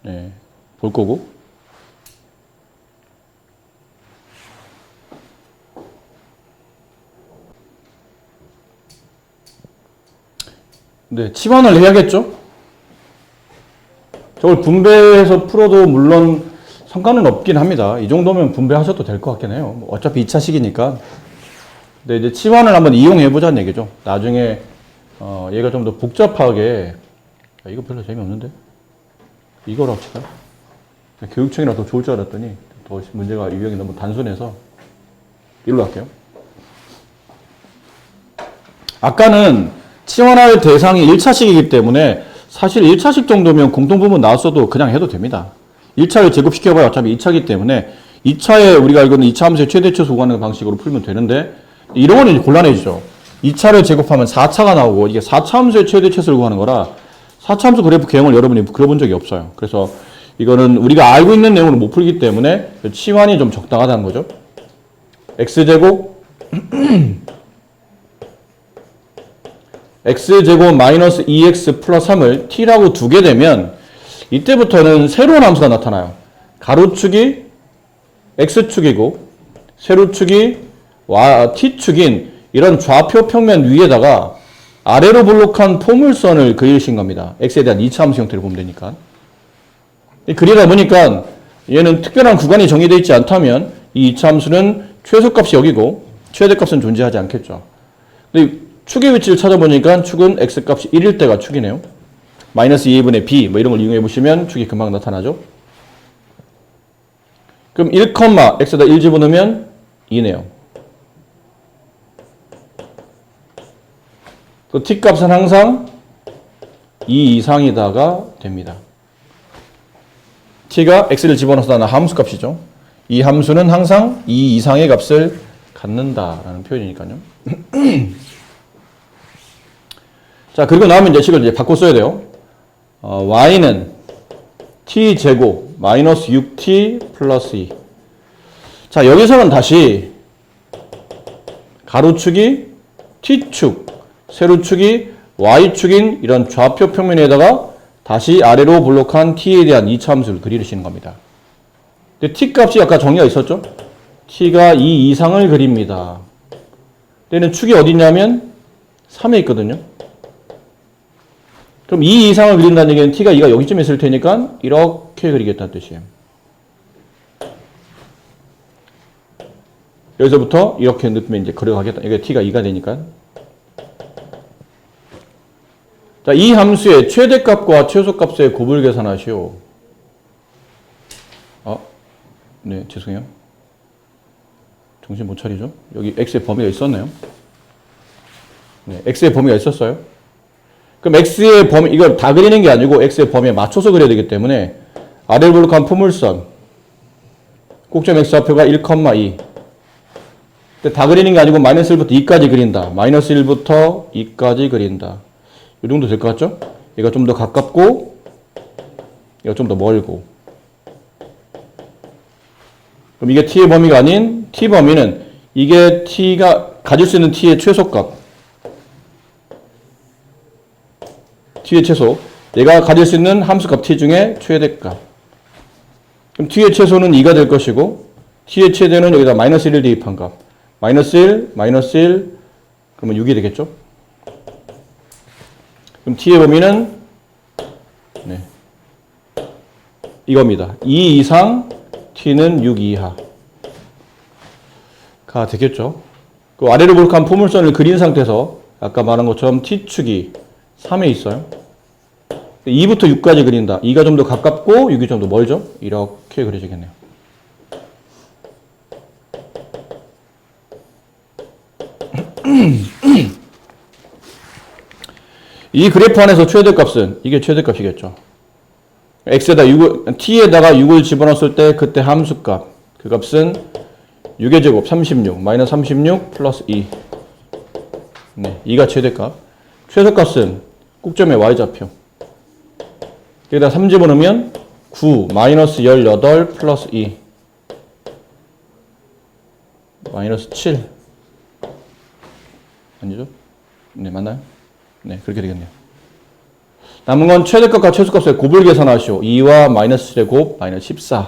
네, 볼 거고. 네, 치환을 해야겠죠? 저걸 분배해서 풀어도 물론 상관은 없긴 합니다. 이 정도면 분배하셔도 될 것 같긴 해요. 어차피 2차식이니까. 근데 이제 치환을 한번 이용해 보자는 얘기죠. 나중에 얘가 좀 더 복잡하게 이거 별로 재미없는데? 이거로 합시다. 교육청이라 더 좋을 줄 알았더니 더 문제가 유형이 너무 단순해서 이걸로 할게요. 아까는 치환할 대상이 1차식이기 때문에 사실 1차식 정도면 공통부분 나왔어도 그냥 해도 됩니다. 1차를 제곱시켜봐야 어차피 2차이기 때문에 2차에 우리가 알고 있는 2차 함수의 최대치수 구하는 방식으로 풀면 되는데 이런 거는 이제 곤란해지죠. 2차를 제곱하면 4차가 나오고 이게 4차 함수의 최대치수를 구하는 거라 4차 함수 그래프 개형을 여러분이 그려본 적이 없어요. 그래서 이거는 우리가 알고 있는 내용으로 못 풀기 때문에 치환이 좀 적당하다는 거죠. x제곱 x제곱 마이너스 2x 플러스 3을 t라고 두게 되면 이때부터는 새로운 함수가 나타나요. 가로축이 x축이고 세로축이 t축인 이런 좌표 평면 위에다가 아래로 볼록한 포물선을 그리신 겁니다. x에 대한 2차 함수 형태를 보면 되니까. 그리다 보니까 얘는 특별한 구간이 정의되어 있지 않다면 이 2차 함수는 최소값이 여기고 최대값은 존재하지 않겠죠. 근데 축의 위치를 찾아보니까 축은 x값이 1일 때가 축이네요. 마이너스 2분의 b 뭐 이런 걸 이용해 보시면 축이 금방 나타나죠. 그럼 1, x에다 1 집어넣으면 2네요. 또 t값은 항상 2 이상이다가 됩니다. t가 x를 집어넣어서 나는 함수값이죠. 이 함수는 항상 2 이상의 값을 갖는다라는 표현이니까요. 자, 그리고 나면 이제 식을 이제 바꿔 써야 돼요. y는 t제곱 마이너스 6t 플러스 2. 자, 여기서는 다시 가로축이 t축, 세로축이 y축인 이런 좌표 평면에다가 다시 아래로 볼록한 t에 대한 2차 함수를 그리시는 겁니다. 근데 t 값이 아까 정의가 있었죠? t가 2 이상을 그립니다. 얘는 축이 어디 있냐면 3에 있거든요. 그럼 2 이상을 그린다는 얘기는 t가 2가 여기쯤에 있을 테니까 이렇게 그리겠다는 뜻이에요. 여기서부터 이렇게 넣으면 이제 걸어가겠다. 이게 t가 2가 되니까. 자, 이 함수의 최대값과 최소값의 곱을 계산하시오. 네, 죄송해요. 정신 못 차리죠? 여기 x의 범위가 있었나요? 네, x의 범위가 있었어요. 그럼 x의 범위, 이걸 다 그리는 게 아니고 x의 범위에 맞춰서 그려야 되기 때문에 아래로 볼록한 포물선 꼭점 x좌표가 1,2. 다 그리는 게 아니고 마이너스 1부터 2까지 그린다. 마이너스 1부터 2까지 그린다. 이 정도 될 것 같죠? 얘가 좀 더 가깝고 얘가 좀 더 멀고. 그럼 이게 t의 범위가 아닌 t 범위는 이게 t가 가질 수 있는 t의 최소값. t의 최소. 얘가 가질 수 있는 함수값 t 중에 최대값. 그럼 t의 최소는 2가 될 것이고 t의 최대는 여기다 마이너스 1을 대입한 값. 마이너스 1, 마이너스 1, 그러면 6이 되겠죠? 그럼 t의 범위는 네, 이겁니다. 2 이상 t는 6 이하가 되겠죠. 그 아래로 볼록한 포물선을 그린 상태에서 아까 말한 것처럼 t축이 3에 있어요. 2부터 6까지 그린다. 2가 좀 더 가깝고 6이 좀 더 멀죠. 이렇게 그려지겠네요. 이 그래프 안에서 최대값은 이게 최대값이겠죠. x에다 6을, t에다가 6을 집어넣었을 때 그때 함수값 그 값은 6의 제곱 36 마이너스 36 플러스 2. 네, 2가 최대값. 최소값은 꼭점의 y좌표. 여기다 3 집어넣으면 9 마이너스 18 플러스 2 마이너스 7. 아니죠? 네, 맞나요? 네, 그렇게 되겠네요. 남은 건 최대값과 최소값의 곱을 계산하시오. 2와 마이너스 7의 곱, 마이너스 14.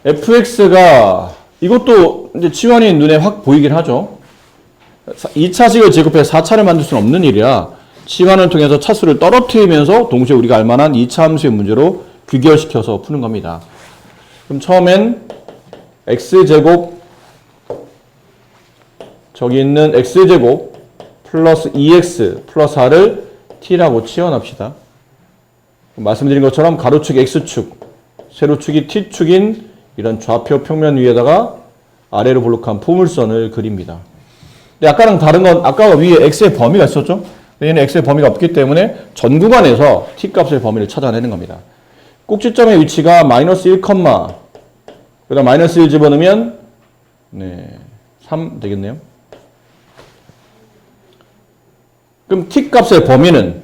fx가 이것도 이제 치환이 눈에 확 보이긴 하죠. 2차식을 제곱해서 4차를 만들 수는 없는 일이라 치환을 통해서 차수를 떨어뜨리면서 동시에 우리가 알만한 2차 함수의 문제로 귀결시켜서 푸는 겁니다. 그럼 처음엔 x제곱 저기 있는 x제곱 플러스 2x 플러스 4를 t라고 치환합시다. 말씀드린 것처럼 가로축 x축, 세로축이 t축인 이런 좌표 평면 위에다가 아래로 볼록한 포물선을 그립니다. 근데 아까랑 다른 건 아까 위에 x의 범위가 있었죠? 얘는 x의 범위가 없기 때문에 전 구간에서 t값의 범위를 찾아내는 겁니다. 꼭지점의 위치가 마이너스 1, 그 다음 마이너스 1 집어넣으면 3 되겠네요. 그럼 t값의 범위는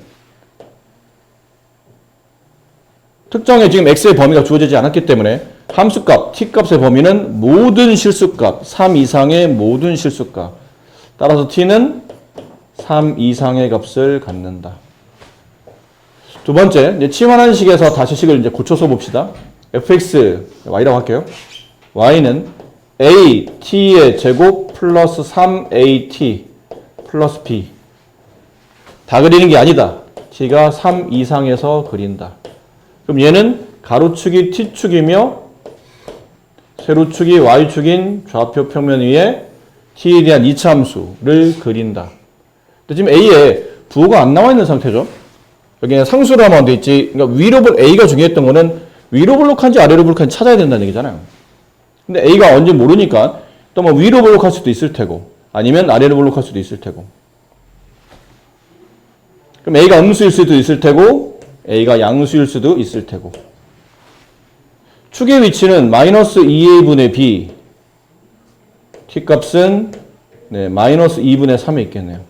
특정의 지금 x의 범위가 주어지지 않았기 때문에 함수값 t값의 범위는 모든 실수값 3 이상의 모든 실수값 따라서 t는 3 이상의 값을 갖는다. 두 번째, 이제 치환한 식에서 다시 식을 이제 고쳐서 봅시다. fx y라고 할게요. y는 a t의 제곱 플러스 3at 플러스 b. 다 그리는 게 아니다. t가 3 이상에서 그린다. 그럼 얘는 가로축이 t축이며 세로축이 y축인 좌표 평면 위에 t에 대한 이차함수를 그린다. 근데 지금 a에 부호가 안 나와 있는 상태죠. 여기는 상수로 하면 돼 있지. 그러니까 위로 볼 a가 중요했던 거는 위로 볼록한지 아래로 볼록한지 찾아야 된다는 얘기잖아요. 근데 a가 언제 모르니까 또 뭐 위로 볼록할 수도 있을 테고 아니면 아래로 볼록할 수도 있을 테고. 그럼 a가 음수일 수도 있을 테고 a가 양수일 수도 있을 테고. 축의 위치는 마이너스 2a분의 b t값은 마이너스 2분의 3에 있겠네요.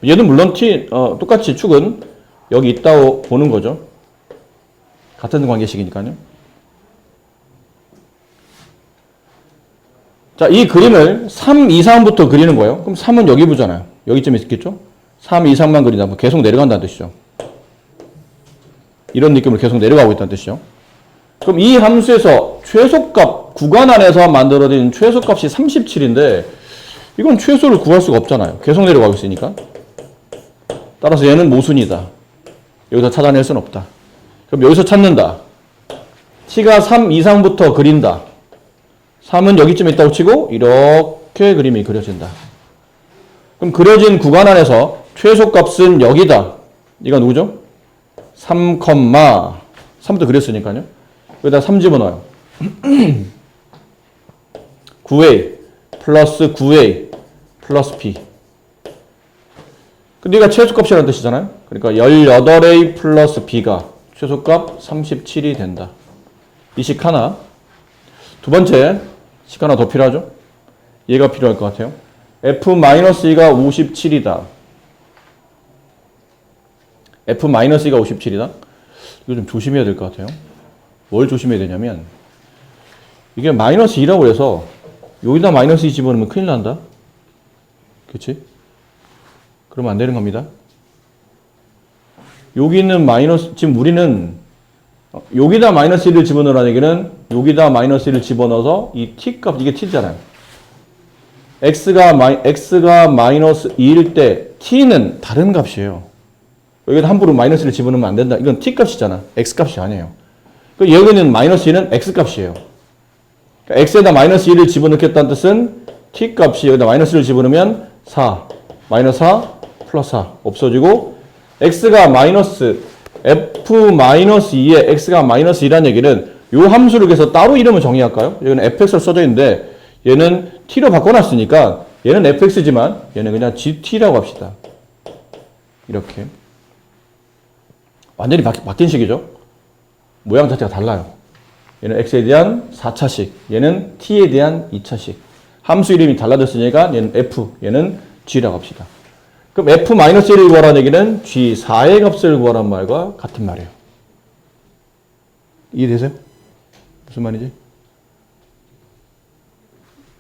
얘는 물론 똑같이 축은 여기 있다고 보는 거죠. 같은 관계식이니까요. 자, 이 그림을 3 이상부터 그리는 거예요. 그럼 3은 여기 보잖아요. 여기쯤에 있겠죠? 3 이상만 그린다. 계속 내려간다는 뜻이죠. 이런 느낌으로 계속 내려가고 있다는 뜻이죠. 그럼 이 함수에서 최소값, 구간 안에서 만들어진 최소값이 37인데 이건 최소를 구할 수가 없잖아요. 계속 내려가고 있으니까. 따라서 얘는 모순이다. 여기서 찾아낼 수는 없다. 그럼 여기서 찾는다. t가 3 이상부터 그린다. 3은 여기쯤에 있다고 치고 이렇게 그림이 그려진다. 그럼 그려진 구간 안에서 최소값은 여기다. 이거 누구죠? 3부터 그렸으니까요. 여기다 3 집어넣어요. 9a 플러스 9a 플러스 b. 근데 이가 최소값이라는 뜻이잖아요. 그러니까 18a 플러스 b가 최소값 37이 된다. 이 식 하나. 두 번째 식 하나 더 필요하죠. 얘가 필요할 것 같아요. f-2가 57이다. f-2가 57이다. 이거 좀 조심해야 될 것 같아요. 뭘 조심해야 되냐면 이게 마이너스 2라고 해서 여기다 마이너스 2 집어넣으면 큰일 난다. 그치? 그러면 안 되는 겁니다. 여기 있는 마이너스, 지금 우리는 여기다 마이너스 1을 집어넣으라는 얘기는 여기다 마이너스 1을 집어넣어서 이 t값, 이게 t잖아요. x가 마이너스 2일 때 t는 다른 값이에요. 여기다 함부로 마이너스 1을 집어넣으면 안 된다. 이건 t값이잖아. x값이 아니에요. 여기는 마이너스 2는 x값이에요. 그러니까 x에다 마이너스 2를 집어넣겠다는 뜻은 t값이 여기다 마이너스 1을 집어넣으면 4, 마이너스 4, 플러스 4 없어지고 x가 마이너스 f-2에 x가 마이너스 2라는 얘기는 이 함수를 그래서 따로 이름을 정의할까요? 여기는 fx로 써져 있는데 얘는 t로 바꿔놨으니까 얘는 fx지만 얘는 그냥 gt라고 합시다. 이렇게 완전히 바뀐 식이죠. 모양 자체가 달라요. 얘는 x에 대한 4차식, 얘는 t에 대한 2차식. 함수 이름이 달라졌으니까 얘는 f, 얘는 g라고 합시다. 그럼 f-1을 구하라는 얘기는 g4의 값을 구하란 말과 같은 말이에요. 이해되세요? 무슨 말이지?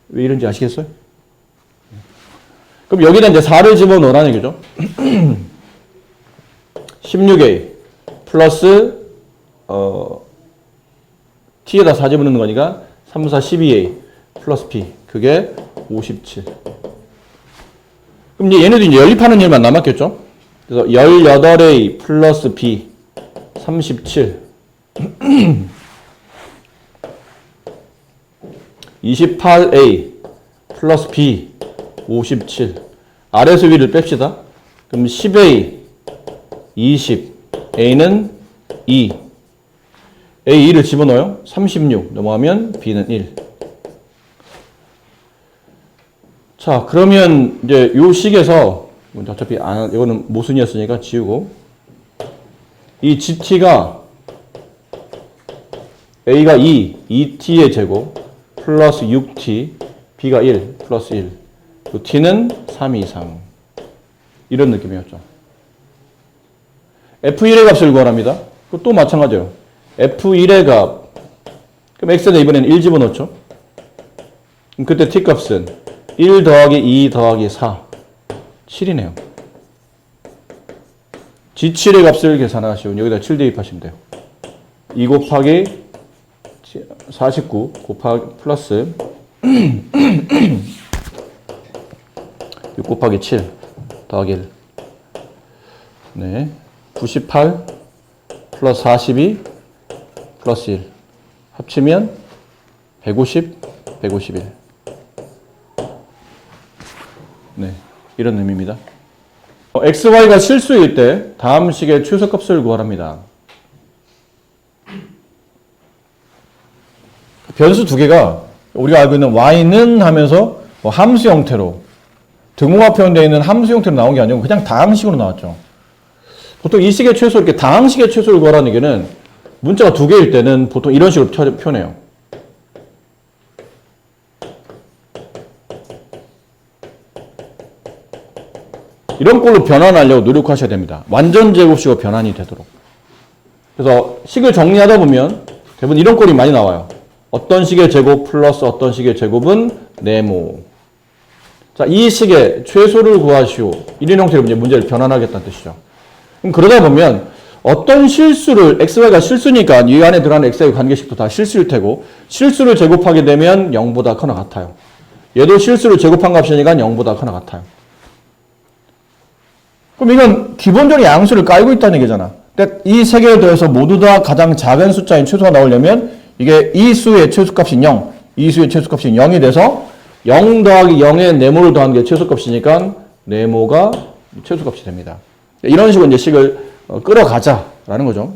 왜 이런지 아시겠어요? 그럼 여기다 이제 4를 집어넣으라는 얘기죠. 16a 플러스 t에다 4 집어넣는 거니까 3, 4, 12a 플러스 b 그게 57. 그럼 이제 얘네도 이제 연립하는 일만 남았겠죠. 그래서 18a 플러스 b 37 28a 플러스 b 57 아래에서 위를 뺍시다. 그럼 10a 20 a는 2 a 2를 집어넣어요. 36 넘어가면 b는 1. 자 그러면 이제 요 식에서 어차피 이거는 모순이었으니까 지우고 이 gt가 a가 2t의 제곱 플러스 6t b가 1 플러스 1 t는 3 이상 이런 느낌이었죠. f1의 값을 구하랍니다. 또 마찬가지예요. f1의 값 그럼 x에다 이번에는 1 집어넣죠. 그럼 그때 t 값은 1 더하기 2 더하기 4 7이네요. g7의 값을 계산하시면 여기다 7 대입하시면 돼요. 2 곱하기 49 곱하기 플러스 6 곱하기 7 더하기 1 네, 98 플러스 42 플러스 1 합치면 150 151 네, 이런 의미입니다. xy가 실수일 때 다음 식의 최소값을 구하랍니다. 변수 두 개가 우리가 알고 있는 y는 하면서 뭐 함수 형태로 등호가 표현되어 있는 함수 형태로 나온 게 아니고 그냥 다항식으로 나왔죠. 보통 이 식의 최소 이렇게 다항식의 최소를 구하라는 얘기는 문자가 두 개일 때는 보통 이런 식으로 표현해요. 이런 꼴로 변환하려고 노력하셔야 됩니다. 완전 제곱식으로 변환이 되도록. 그래서 식을 정리하다 보면 대부분 이런 꼴이 많이 나와요. 어떤 식의 제곱 플러스 어떤 식의 제곱은 네모. 자, 이 식의 최소를 구하시오. 이런 형태로 이제 문제를 변환하겠다는 뜻이죠. 그럼 그러다 보면 어떤 실수를 xy가 실수니까 이 안에 들어가는 xy 관계식도 다 실수일 테고 실수를 제곱하게 되면 0보다 커나 같아요. 얘도 실수를 제곱한 값이니까 0보다 커나 같아요. 그럼 이건 기본적으로 양수를 깔고 있다는 얘기잖아. 그러니까 이 세 개를 더해서 모두 다 가장 작은 숫자인 최소가 나오려면 이게 이 수의 최소값이 0, 이 수의 최소값이 0이 돼서 0 더하기 0에 네모를 더한 게 최소값이니까 네모가 최소값이 됩니다. 이런 식으로 이제 식을 끌어가자라는 거죠.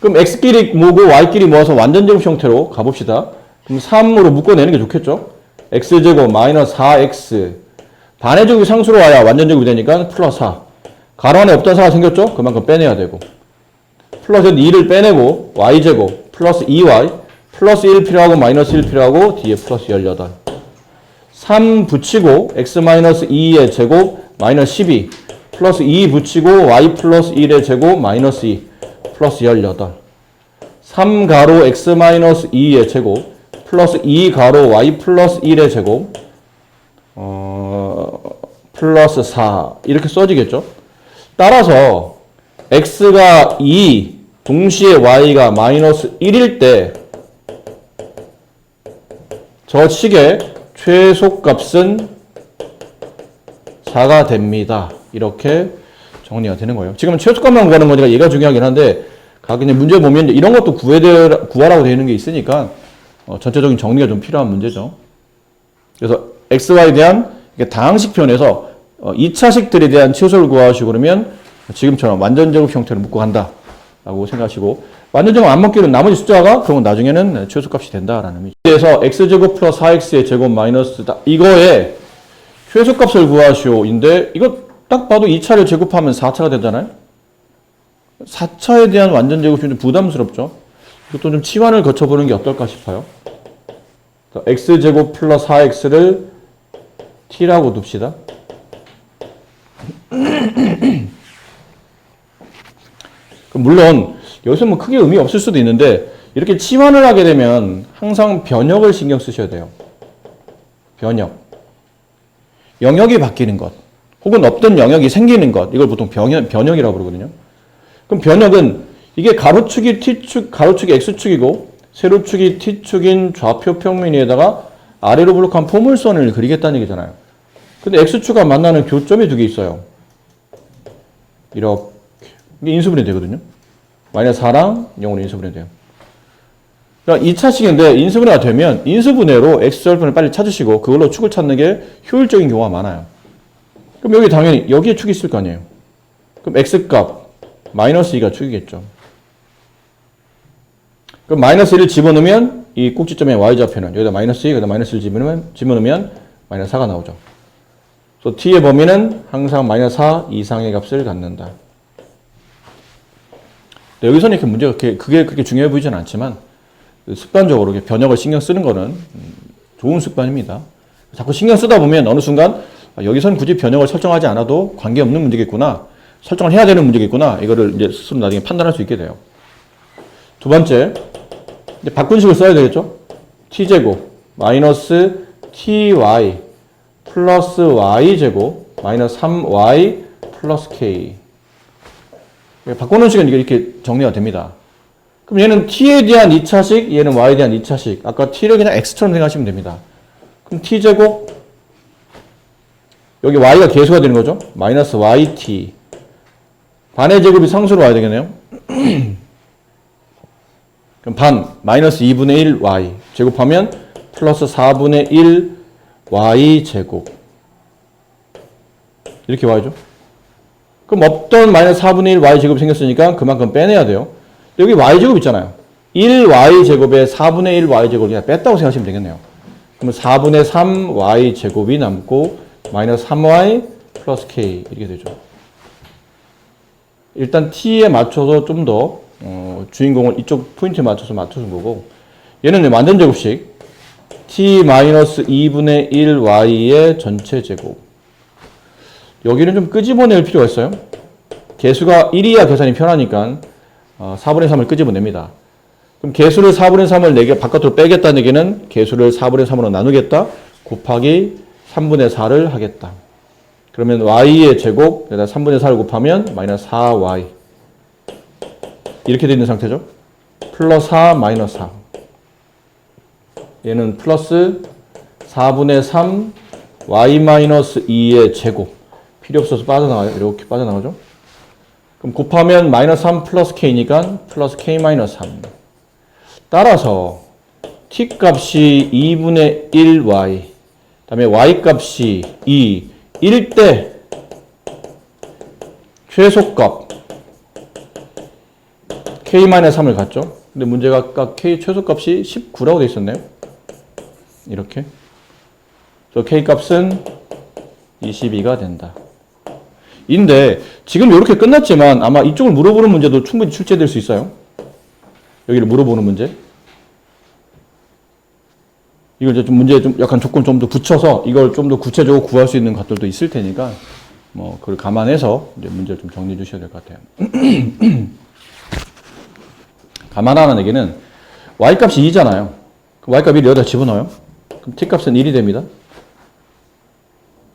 그럼 x끼리 모으고 y끼리 모아서 완전제곱 형태로 가봅시다. 그럼 3으로 묶어내는 게 좋겠죠. x제곱 마이너스 4x 반의 제곱이 상수로 와야 완전제곱이 되니까 플러스 4. 가로 안에 없던 4가 생겼죠? 그만큼 빼내야 되고. 플러스 2를 빼내고 y제곱 플러스 2y 플러스 1 필요하고 마이너스 1 필요하고 뒤에 플러스 18. 3 붙이고 x 마이너스 2의 제곱 마이너스 12 플러스 2 붙이고 y 플러스 1의 제곱 마이너스 2 플러스 18. 3 가로 x 마이너스 2의 제곱 플러스 2 가로 y 플러스 1의 제곱 플러스 4 이렇게 써지겠죠. 따라서 x가 2 동시에 y가 마이너스 1일 때 저 식의 최소값은 4가 됩니다. 이렇게 정리가 되는 거예요. 지금은 최소값만 구하는 거니까 얘가 중요하긴 한데 가끔 문제 보면 이런 것도 구하라고 되어 있는 게 있으니까 전체적인 정리가 좀 필요한 문제죠. 그래서 xy에 대한 다항식 표현에서 2차식들에 대한 최소를 구하시고 그러면 지금처럼 완전제곱 형태로 묶고 간다 라고 생각하시고 완전제곱 안 먹기는 나머지 숫자가 그러면 나중에는 최소값이 된다라는 의미죠. 그래서 x제곱 플러스 4x의 제곱 마이너스 이거에 최소값을 구하시오인데 이거 딱 봐도 2차를 제곱하면 4차가 되잖아요. 4차에 대한 완전제곱이 좀 부담스럽죠. 이것도 좀 치환을 거쳐보는 게 어떨까 싶어요. x제곱 플러스 4x를 t라고 둡시다. 물론 여기서 뭐 크게 의미 없을 수도 있는데 이렇게 치환을 하게 되면 항상 변형을 신경 쓰셔야 돼요. 변형. 영역이 바뀌는 것. 혹은 없던 영역이 생기는 것. 이걸 보통 변형이라고 부르거든요. 그럼 변형은 이게 가로축이 T축, 가로축이 X축이고 세로축이 T축인 좌표 평면 위에다가 아래로 블록한 포물선을 그리겠다는 얘기잖아요. 근데 X축과 만나는 교점이 두 개 있어요. 이렇게. 이게 인수분해 되거든요. 마이너스 4랑 0으로 인수분해 돼요. 그러니까 2차식인데 인수분해가 되면 인수분해로 X절편을 빨리 찾으시고 그걸로 축을 찾는 게 효율적인 경우가 많아요. 그럼 여기 당연히 여기에 축이 있을 거 아니에요. 그럼 X값 마이너스 2가 축이겠죠. 그럼 마이너스 1을 집어넣으면 이 꼭지점의 Y좌표는 여기다 마이너스 2, 여기다 마이너스 1을 집어넣으면 마이너스 4가 나오죠. 그래서 T의 범위는 항상 마이너스 4 이상의 값을 갖는다. 여기서는 이렇게 문제가 그게 그렇게 중요해 보이진 않지만 습관적으로 변형을 신경 쓰는 거는 좋은 습관입니다. 자꾸 신경 쓰다 보면 어느 순간 여기서는 굳이 변형을 설정하지 않아도 관계없는 문제겠구나. 설정을 해야 되는 문제겠구나. 이거를 이제 스스로 나중에 판단할 수 있게 돼요. 두 번째, 이제 바꾼식을 써야 되겠죠? t제곱 마이너스 ty 플러스 y제곱 마이너스 3y 플러스 k. 바꾸는 식은 이렇게 정리가 됩니다. 그럼 얘는 t에 대한 2차식, 얘는 y에 대한 2차식. 아까 t를 그냥 x처럼 생각하시면 됩니다. 그럼 t제곱, 여기 y가 계수가 되는 거죠? 마이너스 yt. 반의 제곱이 상수로 와야 되겠네요. 그럼 반, 마이너스 2분의 1 y. 제곱하면 플러스 4분의 1 y 제곱. 이렇게 와야죠. 그럼 없던 마이너스 4분의 1 y 제곱이 생겼으니까 그만큼 빼내야 돼요. 여기 y 제곱 있잖아요. 1y 제곱에 4분의 1 y 제곱을 그냥 뺐다고 생각하시면 되겠네요. 그러면 4분의 3 y 제곱이 남고 마이너스 3y 플러스 k 이렇게 되죠. 일단 t에 맞춰서 좀 더 주인공을 이쪽 포인트에 맞춰서 보고 얘는 완전 제곱식 t 마이너스 2분의 1 y의 전체 제곱. 여기는 좀 끄집어낼 필요가 있어요. 개수가 1이야 계산이 편하니까 4분의 3을 끄집어냅니다. 그럼 개수를 4분의 3을 바깥으로 빼겠다는 얘기는 개수를 4분의 3으로 나누겠다 곱하기 3분의 4를 하겠다. 그러면 y의 제곱 여기다 3분의 4를 곱하면 마이너스 4y 이렇게 되어 있는 상태죠. 플러스 4 마이너스 4 얘는 플러스 4분의 3 y 마이너스 2의 제곱 필요 없어서 빠져나가요. 이렇게 빠져나가죠. 그럼 곱하면 마이너스 3 플러스 k니까 플러스 k 마이너스 3. 따라서 t 값이 2분의 1y 다음에 y 값이 2 1 때 최소값 k 마이너스 3을 갖죠. 근데 문제가 아까 k 최소값이 19라고 되어 있었네요. 이렇게. 그래서 k 값은 22가 된다. 인데 지금 이렇게 끝났지만 아마 이쪽을 물어보는 문제도 충분히 출제될 수 있어요. 여기를 물어보는 문제. 이걸 이제 좀 문제에 좀 약간 조건 좀 더 붙여서 이걸 좀 더 구체적으로 구할 수 있는 것들도 있을 테니까 뭐 그걸 감안해서 이제 문제를 좀 정리해 주셔야 될 것 같아요. 감안하는 얘기는 y 값이 2잖아요. 그럼 y 값 1을 여기다 집어넣어요. 그럼 t 값은 1이 됩니다.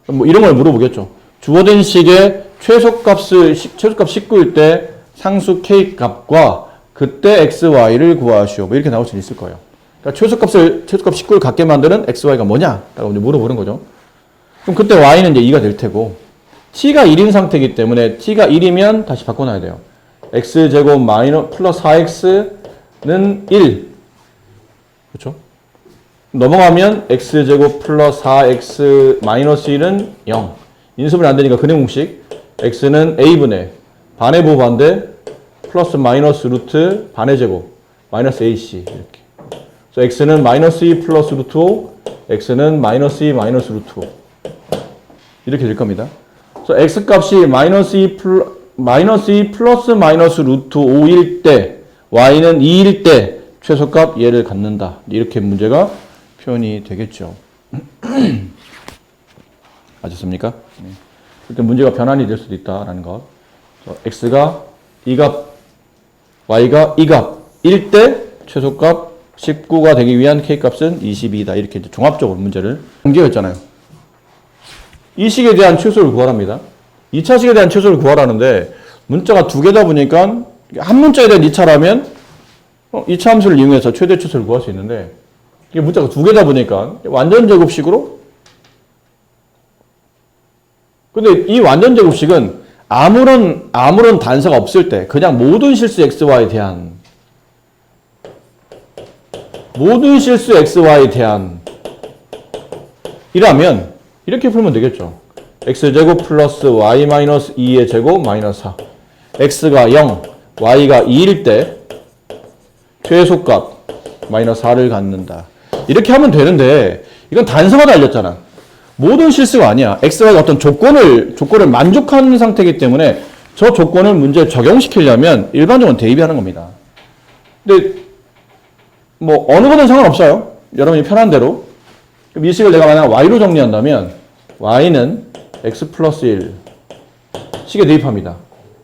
뭐 이런 걸 물어보겠죠. 주어진 식의 최소값 19일 때 상수 k 값과 그때 x, y를 구하시오. 뭐 이렇게 나올 수 있을 거예요. 그러니까 최소값 19를 갖게 만드는 x, y가 뭐냐? 라고 이제 물어보는 거죠. 그럼 그때 y는 이제 2가 될 테고, t가 1인 상태이기 때문에 t가 1이면 다시 바꿔놔야 돼요. x제곱 플러스 4x는 1. 그렇죠? 넘어가면 x제곱 플러스 4x 마이너스 1은 0. 인수분해 안 되니까 근해 공식. x는 a분의 반의 부반대 플러스 마이너스 루트 반의 제곱 마이너스 ac 이렇게. 그래서 x는 마이너스 2 플러스 루트 5, x는 마이너스 2 마이너스 루트 5 이렇게 될 겁니다. 그래서 x 값이 마이너스 2 플러스 마이너스 루트 5일 때 y는 2일 때 최소값 얘를 갖는다. 이렇게 문제가 표현이 되겠죠. 아셨습니까? 네. 그때 문제가 변환이 될 수도 있다라는 것. x가 2값, y가 2값, 1 때 최소값 19가 되기 위한 K값은 22다. 이렇게 이제 종합적으로 문제를 연결했잖아요. 이 식에 대한 최소를 구하랍니다. 2차 식에 대한 최소를 구하라는데 문자가 두 개다 보니까 한 문자에 대한 2차라면 2차 함수를 이용해서 최대 최소를 구할 수 있는데 이게 문자가 두 개다 보니까 완전 제곱식으로 근데 이 완전 제곱식은 아무런 단서가 없을 때 그냥 모든 실수 xy에 대한 이라면 이렇게 풀면 되겠죠. x제곱 플러스 y 마이너스 2의 제곱 마이너스 4 x가 0, y가 2일 때 최소값 마이너스 4를 갖는다. 이렇게 하면 되는데 이건 단서가 달렸잖아. 모든 실수가 아니야. xy가 어떤 조건을 만족하는 상태이기 때문에 저 조건을 문제에 적용시키려면 일반적으로 대입하는 겁니다. 근데 뭐 어느 거든 상관없어요. 여러분이 편한 대로. 그럼 이 식을 내가 만약 y로 정리한다면 y는 x 플러스 1 식에 대입합니다.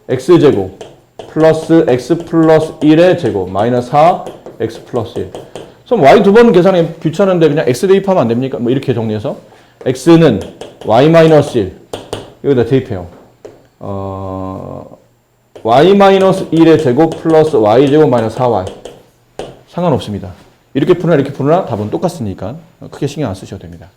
x제곱 플러스 x 플러스 1의 제곱 마이너스 4 x 플러스 1. 그럼 y 두 번 계산이 귀찮은데 그냥 x 대입하면 안 됩니까? 뭐 이렇게 정리해서 x는 y 마이너스 1 여기다 대입해요. y 마이너스 1의 제곱 플러스 y 제곱 마이너스 4y 상관없습니다. 이렇게 푸나 이렇게 푸나 답은 똑같으니까 크게 신경 안 쓰셔도 됩니다.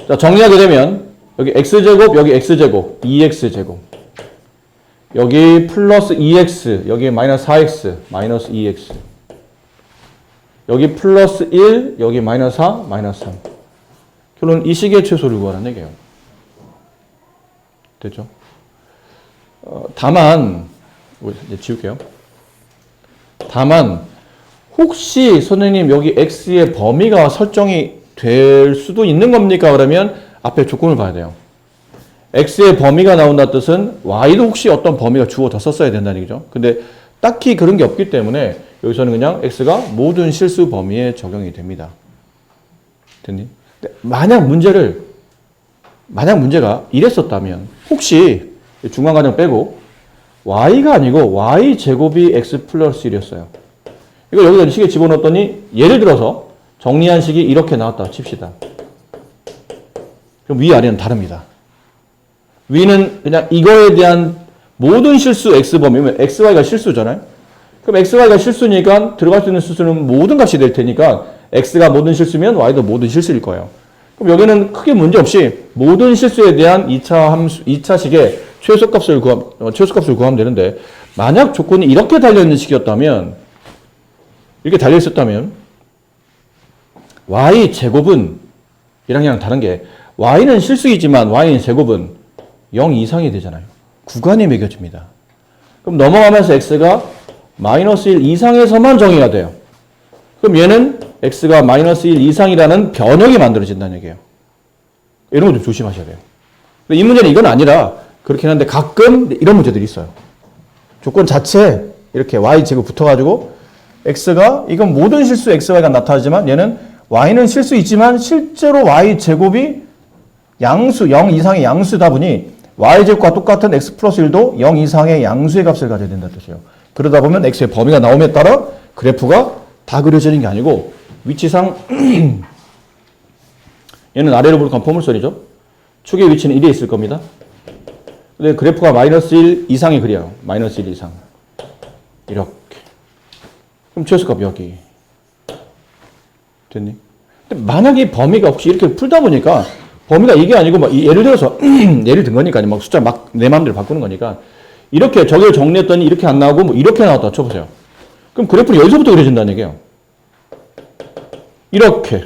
자, 정리하게 되면 여기 x제곱 여기 x제곱 2x제곱 여기 플러스 2x 여기 마이너스 4x 마이너스 2x 여기 플러스 1 여기 마이너스 4 마이너스 3 결론 이 식의 최소를 구하라는 얘기예요. 됐죠? 다만 이제 지울게요. 다만 혹시 선생님 여기 x의 범위가 설정이 될 수도 있는 겁니까? 그러면 앞에 조건을 봐야 돼요. x의 범위가 나온다는 뜻은 y도 혹시 어떤 범위가 주어져 썼어야 된다는 얘기죠. 근데 딱히 그런 게 없기 때문에 여기서는 그냥 x가 모든 실수 범위에 적용이 됩니다. 됐니? 만약 문제가 이랬었다면 혹시 중간 과정 빼고 y가 아니고 y제곱이 x 플러스 1이었어요. 이거 여기다 식에 집어넣었더니 예를 들어서 정리한 식이 이렇게 나왔다 칩시다. 그럼 위 아래는 다릅니다. 위는 그냥 이거에 대한 모든 실수 x 범위면 xy가 실수잖아요. 그럼 xy가 실수니까 들어갈 수 있는 수수는 모든 값이 될 테니까 x가 모든 실수면 y도 모든 실수일 거예요. 그럼 여기는 크게 문제 없이 모든 실수에 대한 2차식의 최소값을 구하면 되는데 만약 조건이 이렇게 달려있는 식이었다면 이렇게 달려있었다면 y제곱은 이랑 그냥 다른 게 y는 실수이지만 y는 제곱은 0 이상이 되잖아요. 구간이 매겨집니다. 그럼 넘어가면서 x가 마이너스 1 이상에서만 정의가 돼요. 그럼 얘는 x가 마이너스 1 이상이라는 변형이 만들어진다는 얘기예요. 이런 거 좀 조심하셔야 돼요. 근데 이 문제는 이건 아니라 그렇긴 한데 가끔 이런 문제들이 있어요. 조건 자체에 이렇게 y제곱 붙어가지고 x가 이건 모든 실수 xy가 나타나지만 얘는 y는 실수있지만 실제로 y제곱이 양수 0 이상의 양수다 보니 y제곱과 똑같은 x 플러스 1도 0 이상의 양수의 값을 가져야 된다는 뜻이에요. 그러다 보면 x의 범위가 나옴에 따라 그래프가 다 그려지는 게 아니고 위치상 얘는 아래로 볼까 포물선이죠. 축의 위치는 1에 있을 겁니다. 근데 그래프가 마이너스 1 이상이 그려요. 마이너스 1 이상. 이렇게. 그럼 최소값 여기. 됐니? 근데 만약에 범위가 혹시 이렇게 풀다 보니까 범위가 이게 아니고 막 예를 들어서 예를 든 거니까 막 숫자 막 내 마음대로 바꾸는 거니까 이렇게 저기를 정리했더니 이렇게 안 나오고 뭐 이렇게 나왔다 쳐보세요. 그럼 그래프는 여기서부터 그려진다는 얘기예요. 이렇게.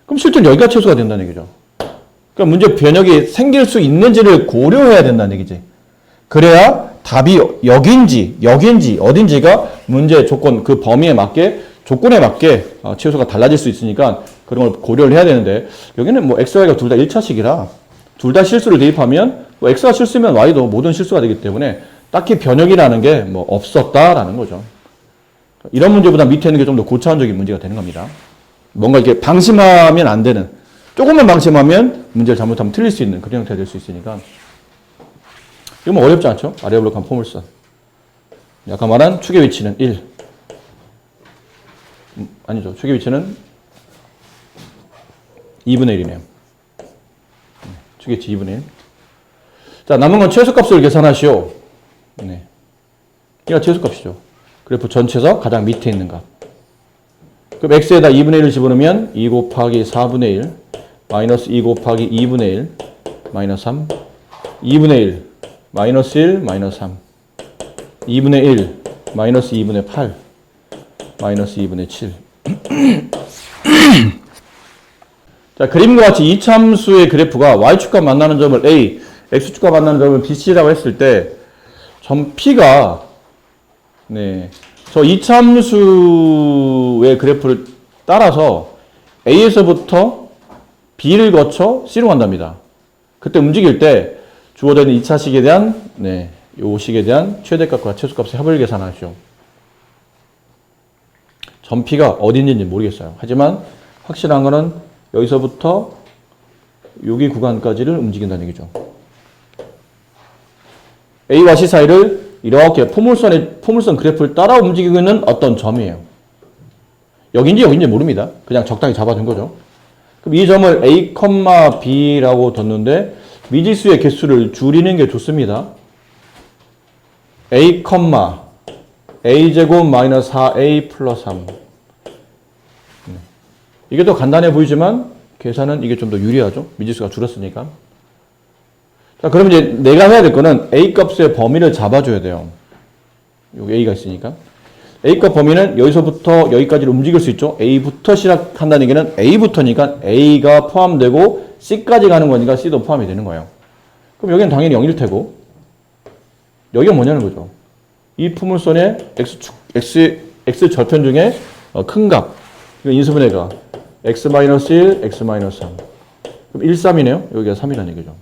그럼 실제로 여기가 최소가 된다는 얘기죠. 그러니까 문제 변형이 생길 수 있는지를 고려해야 된다는 얘기지. 그래야 답이 여기인지 어딘지가 문제 조건 그 범위에 맞게 조건에 맞게 최소가 달라질 수 있으니까 그런 걸 고려를 해야 되는데 여기는 뭐 xy가 둘 다 1차식이라 둘 다 실수를 대입하면 뭐 x가 실수면 y도 모든 실수가 되기 때문에 딱히 변형이라는 게 뭐 없었다라는 거죠. 이런 문제보다 밑에 있는 게 좀 더 고차원적인 문제가 되는 겁니다. 뭔가 이렇게 방심하면 안 되는 조금만 방심하면 문제를 잘못하면 틀릴 수 있는 그런 형태가 될 수 있으니까 이거 뭐 어렵지 않죠? 아래 블록한 포물선. 아까 말한 축의 위치는 1. 아니죠. 축의 위치는 2분의 1이네요. 축의치 2분의 1. 자, 남은 건 최소값을 계산하시오. 네. 이가 최소값이죠. 그래프 전체에서 가장 밑에 있는 값. 그럼 x에다 2분의 1을 집어넣으면 2 곱하기 4분의 1 마이너스 2 곱하기 2분의 1 마이너스 3 2분의 1 마이너스 1 마이너스 3 2분의 1 마이너스 2분의 8 마이너스 2분의 7 자, 그림과 같이 이차함수의 그래프가 y축과 만나는 점을 A, x축과 만나는 점을 BC라고 했을 때 점 P가 네, 저 이차함수의 그래프를 따라서 A에서부터 B를 거쳐 C로 간답니다. 그때 움직일 때 주어져 있는 2차식에 대한 네, 요 식에 대한 최대값과 최소값의 합을 계산하죠. 점 P가 어디 있는지 모르겠어요. 하지만 확실한 거는 여기서부터 여기 구간까지를 움직인다는 얘기죠. A와 C 사이를 이렇게 포물선 그래프를 따라 움직이고 있는 어떤 점이에요. 여긴지 모릅니다. 그냥 적당히 잡아준 거죠. 그럼 이 점을 A, B라고 뒀는데 미지수의 개수를 줄이는 게 좋습니다. A, A제곱 마이너스 4A 플러스 3. 이게 더 간단해 보이지만 계산은 이게 좀 더 유리하죠. 미지수가 줄었으니까. 자, 그럼 이제 내가 해야 될 거는 A 값의 범위를 잡아줘야 돼요. 여기 A가 있으니까. A 값 범위는 여기서부터 여기까지를 움직일 수 있죠. A부터 시작한다는 얘기는 A부터니까 A가 포함되고 C까지 가는 거니까 C도 포함이 되는 거예요. 그럼 여기는 당연히 0일 테고 여기가 뭐냐는 거죠. 이 포물선의 X 절편 중에 큰 값. 이거 인수분해 가 X-1, X-3. 그럼 1, 3이네요. 여기가 3이라는 얘기죠.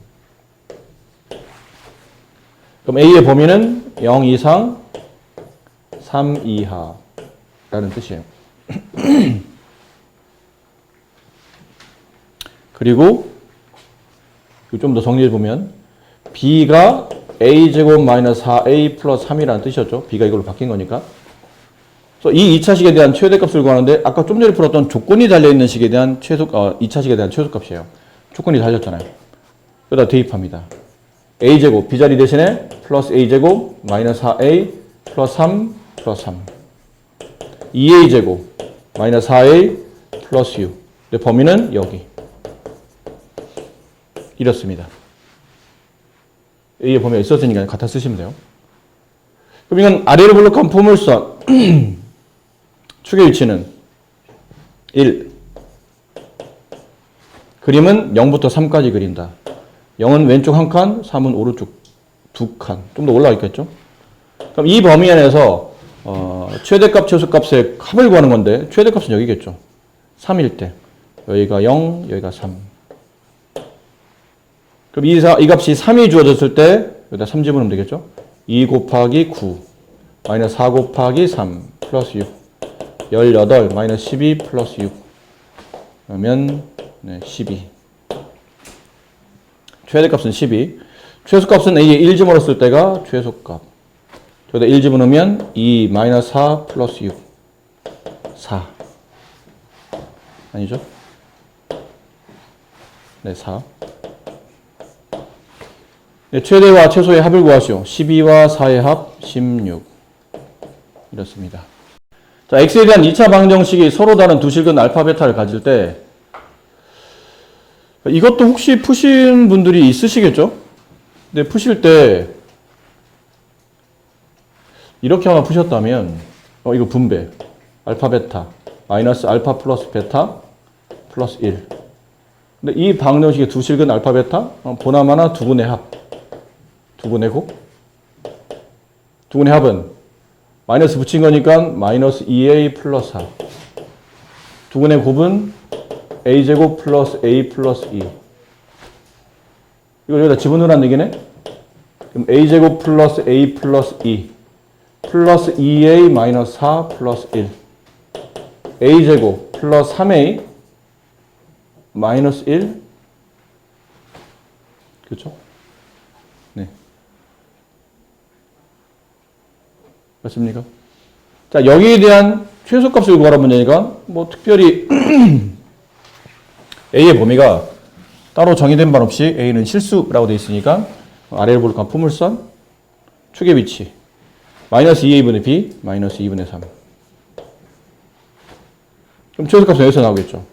그럼 A의 범위는 0 이상 3 이하라는 뜻이에요. 그리고 좀 더 정리해보면 B가 A제곱 마이너스 4A 플러스 3이라는 뜻이었죠. B가 이걸로 바뀐 거니까. 그래서 이 2차식에 대한 최대값을 구하는데 아까 좀 전에 풀었던 조건이 달려있는 식에 대한 2차식에 대한 최소값이에요. 조건이 달렸잖아요. 여기다 대입합니다. A제곱, B자리 대신에 플러스 A제곱 마이너스 4A 플러스 3 플러스 3 2A제곱 마이너스 4A 플러스 6 근데 범위는 여기 이렇습니다. A의 범위가 있었으니까 갖다 쓰시면 돼요. 그럼 이건 아래로 블록한 포물선 축의 위치는 1 그림은 0부터 3까지 그린다. 0은 왼쪽 한 칸, 3은 오른쪽 두 칸. 좀 더 올라가 있겠죠? 그럼 이 범위 안에서 최대값, 최소값의 합을 구하는 건데 최대값은 여기겠죠. 3일 때. 여기가 0, 여기가 3. 그럼 이 값이 3이 주어졌을 때 여기다 3 집어넣으면 되겠죠? 2 곱하기 9 마이너스 4 곱하기 3 플러스 6 18 마이너스 12 플러스 6 그러면 12 최대값은 12 최소값은 A에 1 집어넣었을 때가 최소값 저기다 1 집어넣으면 2 마이너스 4 플러스 6 4 아니죠? 네, 4 네, 최대와 최소의 합을 구하시오. 12와 4의 합 16 이렇습니다. 자, x에 대한 2차 방정식이 서로 다른 두 실근 알파 베타를 가질 때 이것도 혹시 푸신 분들이 있으시겠죠? 근데 푸실 때 이렇게 하나 푸셨다면 이거 분배 알파 베타 마이너스 알파 플러스 베타 플러스 1 근데 이 방정식의 두 실근 알파 베타 보나마나 두근의 합 두근의 곱 두근의 합은 마이너스 붙인 거니까 마이너스 2a 플러스 4 두근의 곱은 a제곱 플러스 a 플러스 2 이걸 여기다 집어넣으라는 얘기네. 그럼 a제곱 플러스 a 플러스 2 플러스 2a 마이너스 4 플러스 1 a제곱 플러스 3a 마이너스 1 그렇죠? 네. 맞습니까? 자, 여기에 대한 최소값을 구하라 문제니까 뭐 특별히 A의 범위가 따로 정의된 바 없이 A는 실수라고 되어 있으니까 아래를 볼까 포물선 축의 위치 마이너스 2A분의 B 마이너스 2분의 3. 그럼 최소값은 여기서 나오겠죠.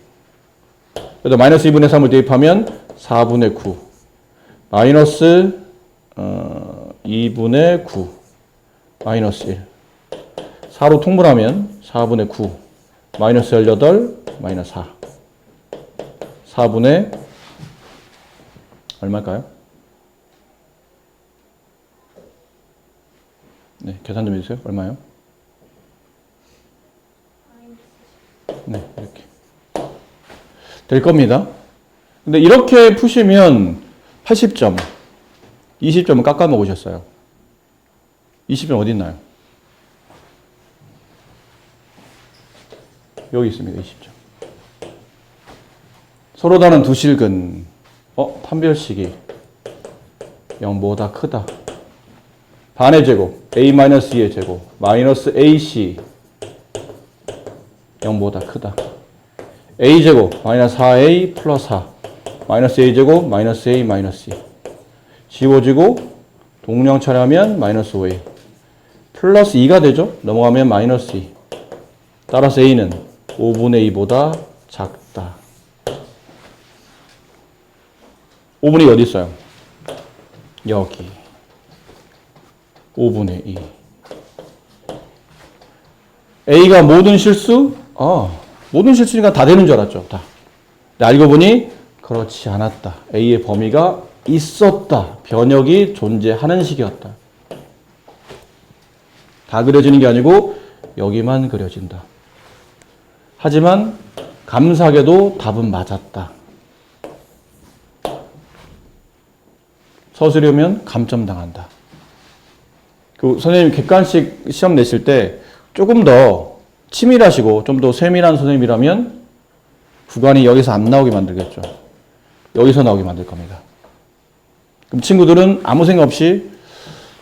그래서 마이너스 2분의 3을 대입하면 4분의 9 마이너스 2분의 9 마이너스 1 4로 통분하면 4분의 9 마이너스 18 마이너스 4 4분의 얼마일까요? 네, 계산 좀 해주세요. 얼마요? 네, 이렇게 될 겁니다. 근데 이렇게 푸시면 80점, 20점은 깎아 먹으셨어요. 20점 어디 있나요? 여기 있습니다. 20점. 서로 다른 두 실근. 판별식이 0보다 크다. 반의 제곱, A-2의 제곱, 마이너스 AC 0보다 크다. A제곱, 마이너스 4A 플러스 4, 마이너스 A제곱, 마이너스 A, 마이너스 2. 지워지고, 동량 처리하면 마이너스 5A. 플러스 2가 되죠? 넘어가면 마이너스 2. 따라서 A는 5분의 2보다 작다. 5분의 2 어디 있어요? 여기. 5분의 2. A가 모든 실수? 모든 실수니까 다 되는 줄 알았죠. 다. 근데 알고 보니 그렇지 않았다. A의 범위가 있었다. 변역이 존재하는 식이었다. 다 그려지는 게 아니고 여기만 그려진다. 하지만 감사하게도 답은 맞았다. 서술이면 감점당한다. 그 선생님 객관식 시험 내실 때 조금 더 치밀하시고 좀 더 세밀한 선생님이라면 구간이 여기서 안 나오게 만들겠죠. 여기서 나오게 만들 겁니다. 그럼 친구들은 아무 생각 없이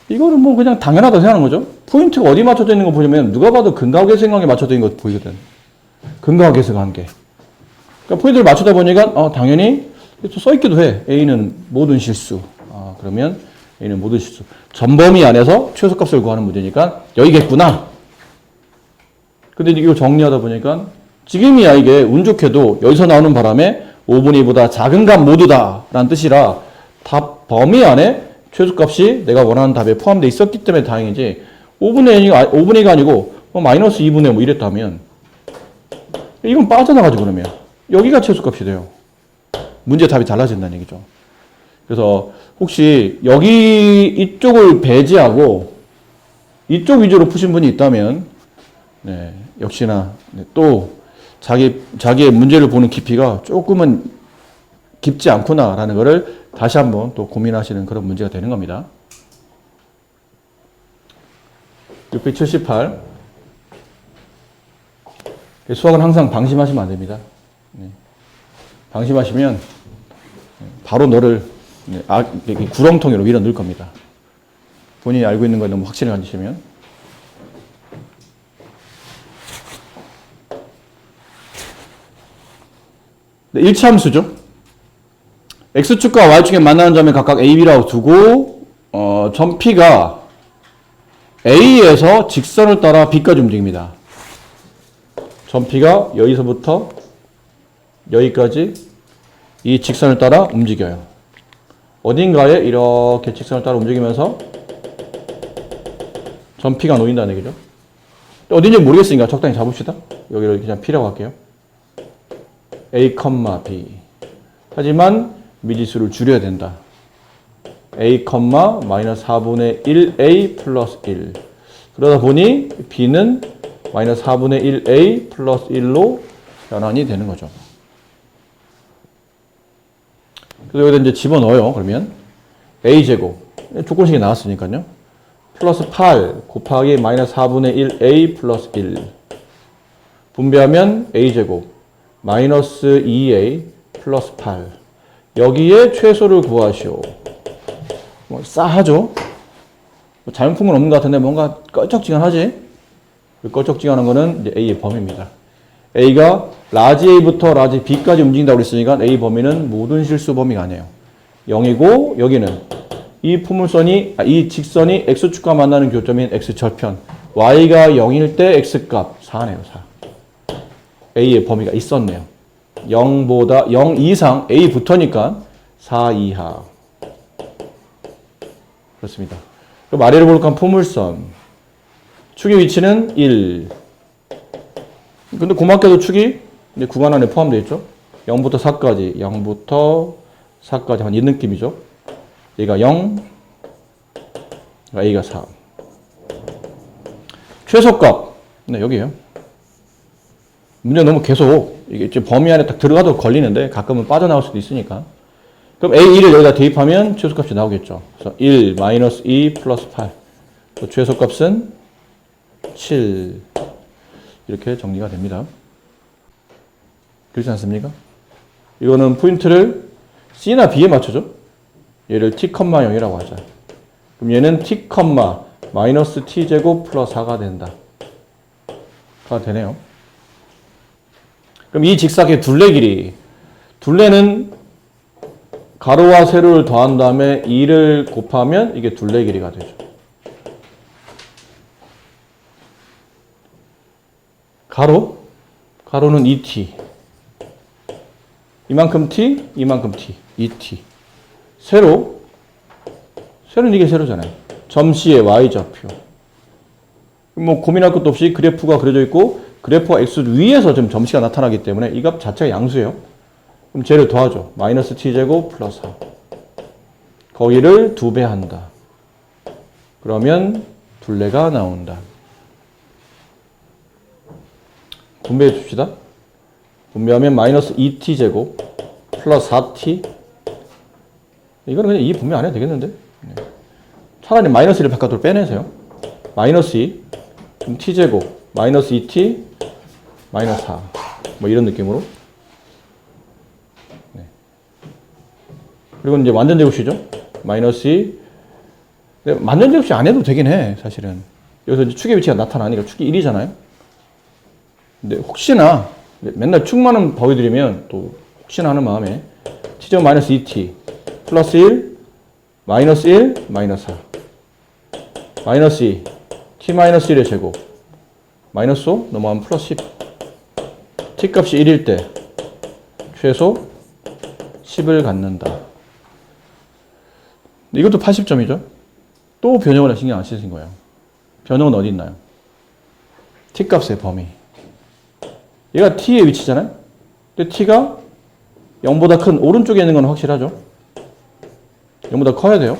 이거는 뭐 그냥 당연하다고 생각하는 거죠. 포인트가 어디 맞춰져 있는 거 보시면 누가 봐도 근각의 생각에 맞춰져 있는 거 보이거든. 근각에서 관계. 그러니까 포인트를 맞추다 보니까 당연히 써있기도 해. A는 모든 실수. 그러면 A는 모든 실수. 전범위 안에서 최소값을 구하는 문제니까 여기겠구나. 근데 이거 정리하다 보니까 지금이야 이게 운 좋게도 여기서 나오는 바람에 5분의 2보다 작은 값 모두다 라는 뜻이라 답 범위 안에 최소값이 내가 원하는 답에 포함되어 있었기 때문에 다행이지 5분의 2가 아니고 마이너스 2분의 뭐 이랬다면 이건 빠져나가죠. 그러면 여기가 최소값이 돼요. 문제 답이 달라진다는 얘기죠. 그래서 혹시 여기 이쪽을 배제하고 이쪽 위주로 푸신 분이 있다면 네, 역시나 또 자기의 문제를 보는 깊이가 조금은 깊지 않구나라는 것을 다시 한번 또 고민하시는 그런 문제가 되는 겁니다. 678. 수학은 항상 방심하시면 안 됩니다. 방심하시면 바로 너를 구렁텅이로 밀어 넣을 겁니다. 본인이 알고 있는 거에 너무 확신을 가지시면. 네, 일차함수죠. X축과 Y축에 만나는 점에 각각 A, B라고 두고 점 P가 A에서 직선을 따라 B까지 움직입니다. 점 P가 여기서부터 여기까지 이 직선을 따라 움직여요. 어딘가에 이렇게 직선을 따라 움직이면서 점 P가 놓인다는 얘기죠. 어딘지 모르겠으니까 적당히 잡읍시다. 여기를 그냥 P라고 할게요. A, B. 하지만 미지수를 줄여야 된다. A, 마이너스 4분의 1A 플러스 1. 그러다 보니 B는 마이너스 4분의 1A 플러스 1로 변환이 되는 거죠. 그래서 여기다 이제 집어넣어요. 그러면 A제곱. 조건식이 나왔으니까요. 플러스 8 곱하기 마이너스 4분의 1A 플러스 1. 분배하면 A제곱. 마이너스 2A 플러스 8. 여기에 최소를 구하시오. 싸하죠? 잘못 푼 건 없는 것 같은데 뭔가 껄쩍지근하지? 껄쩍지근한 거는 이제 A의 범위입니다. A가 라지 A부터 라지 B까지 움직인다고 그랬으니까 A 범위는 모든 실수 범위가 아니에요. 0이고 여기는 이 직선이 X축과 만나는 교점인 X절편 Y가 0일 때 X값 4네요. 4. A의 범위가 있었네요. 0 이상 A부터니까 4 이하. 그렇습니다. 그럼 아래로 볼까 포물선. 축의 위치는 1. 근데 고맙게도 축이 이제 구간 안에 포함되어 있죠. 0부터 4까지. 0부터 4까지 한 이 느낌이죠. 얘가 0, A가 4. 최소값. 네, 여기에요. 문제 너무 계속 이게 이제 범위 안에 딱 들어가도 걸리는데 가끔은 빠져나올 수도 있으니까. 그럼 A1을 여기다 대입하면 최소값이 나오겠죠. 그래서 1, 마이너스 2, 플러스 8. 또 최소값은 7. 이렇게 정리가 됩니다. 그렇지 않습니까? 이거는 포인트를 C나 B에 맞춰줘. 얘를 T, 0이라고 하자. 그럼 얘는 T, 마이너스 T제곱 플러스 4가 된다. 가 되네요. 그럼 이 직사의 둘레 길이. 둘레는 가로와 세로를 더한 다음에 2를 곱하면 이게 둘레 길이가 되죠. 가로는 2t. 이만큼 t, 이만큼 t. 2t. 세로는 이게 세로잖아요. 점 C의 y좌표. 뭐 고민할 것도 없이 그래프가 그려져 있고 그래프가 x 위에서 지금 점씨가 나타나기 때문에 이 값 자체가 양수예요. 그럼 쟤를 더하죠. 마이너스 t제곱 플러스 4. 거기를 2배 한다. 그러면 둘레가 나온다. 분배해 줍시다. 분배하면 마이너스 2t제곱 플러스 4t. 이거는 그냥 이 분배 안 해도 되겠는데? 차라리 마이너스 1을 바깥으로 빼내세요. 마이너스 2, 그럼 t제곱, 마이너스 2t, 마이너스 4. 뭐 이런 느낌으로. 네. 그리고 이제 완전 제곱식이죠. 마이너스 2. 근데 완전 제곱식 안 해도 되긴 해, 사실은. 여기서 이제 축의 위치가 나타나니까 축이 1이잖아요. 근데 혹시나, 맨날 축만은 보여드리면 또 혹시나 하는 마음에 t제곱 마이너스 2t, 플러스 1, 마이너스 1, 마이너스 4. 마이너스 2, t 마이너스 1의 제곱. 마이너스 5 넘어가면 플러스 10. t 값이 1일 때 최소 10을 갖는다. 이것도 80점이죠. 또 변형을 신경 안 쓰신 거예요. 변형은 어디 있나요? t 값의 범위. 얘가 t의 위치잖아요. 근데 t가 0보다 큰 오른쪽에 있는 건 확실하죠. 0보다 커야 돼요.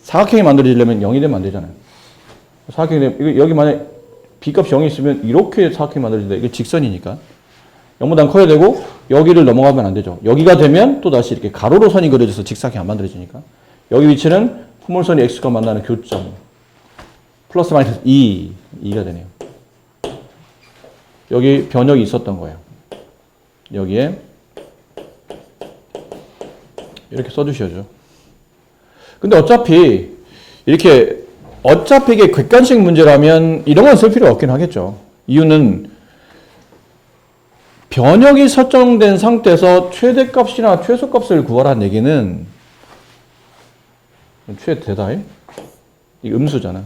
사각형이 만들어지려면 0이 되면 안 되잖아요. 사각형이 되면, 여기 만약에 b값이 0이 있으면 이렇게 사각형이 만들어진다. 이게 직선이니까. 0보다 커야 되고, 여기를 넘어가면 안 되죠. 여기가 되면 또 다시 이렇게 가로로 선이 그려져서 직사각형이 안 만들어지니까. 여기 위치는 포물선이 x가 만나는 교점. 플러스 마이너스 2가 되네요. 여기 변형이 있었던 거예요. 여기에 이렇게 써주셔야죠. 근데 어차피 이게 객관식 문제라면 이런 건 쓸 필요 없긴 하겠죠. 이유는 변형이 설정된 상태에서 최대값이나 최소값을 구하라는 얘기는 최대다. 이 음수잖아.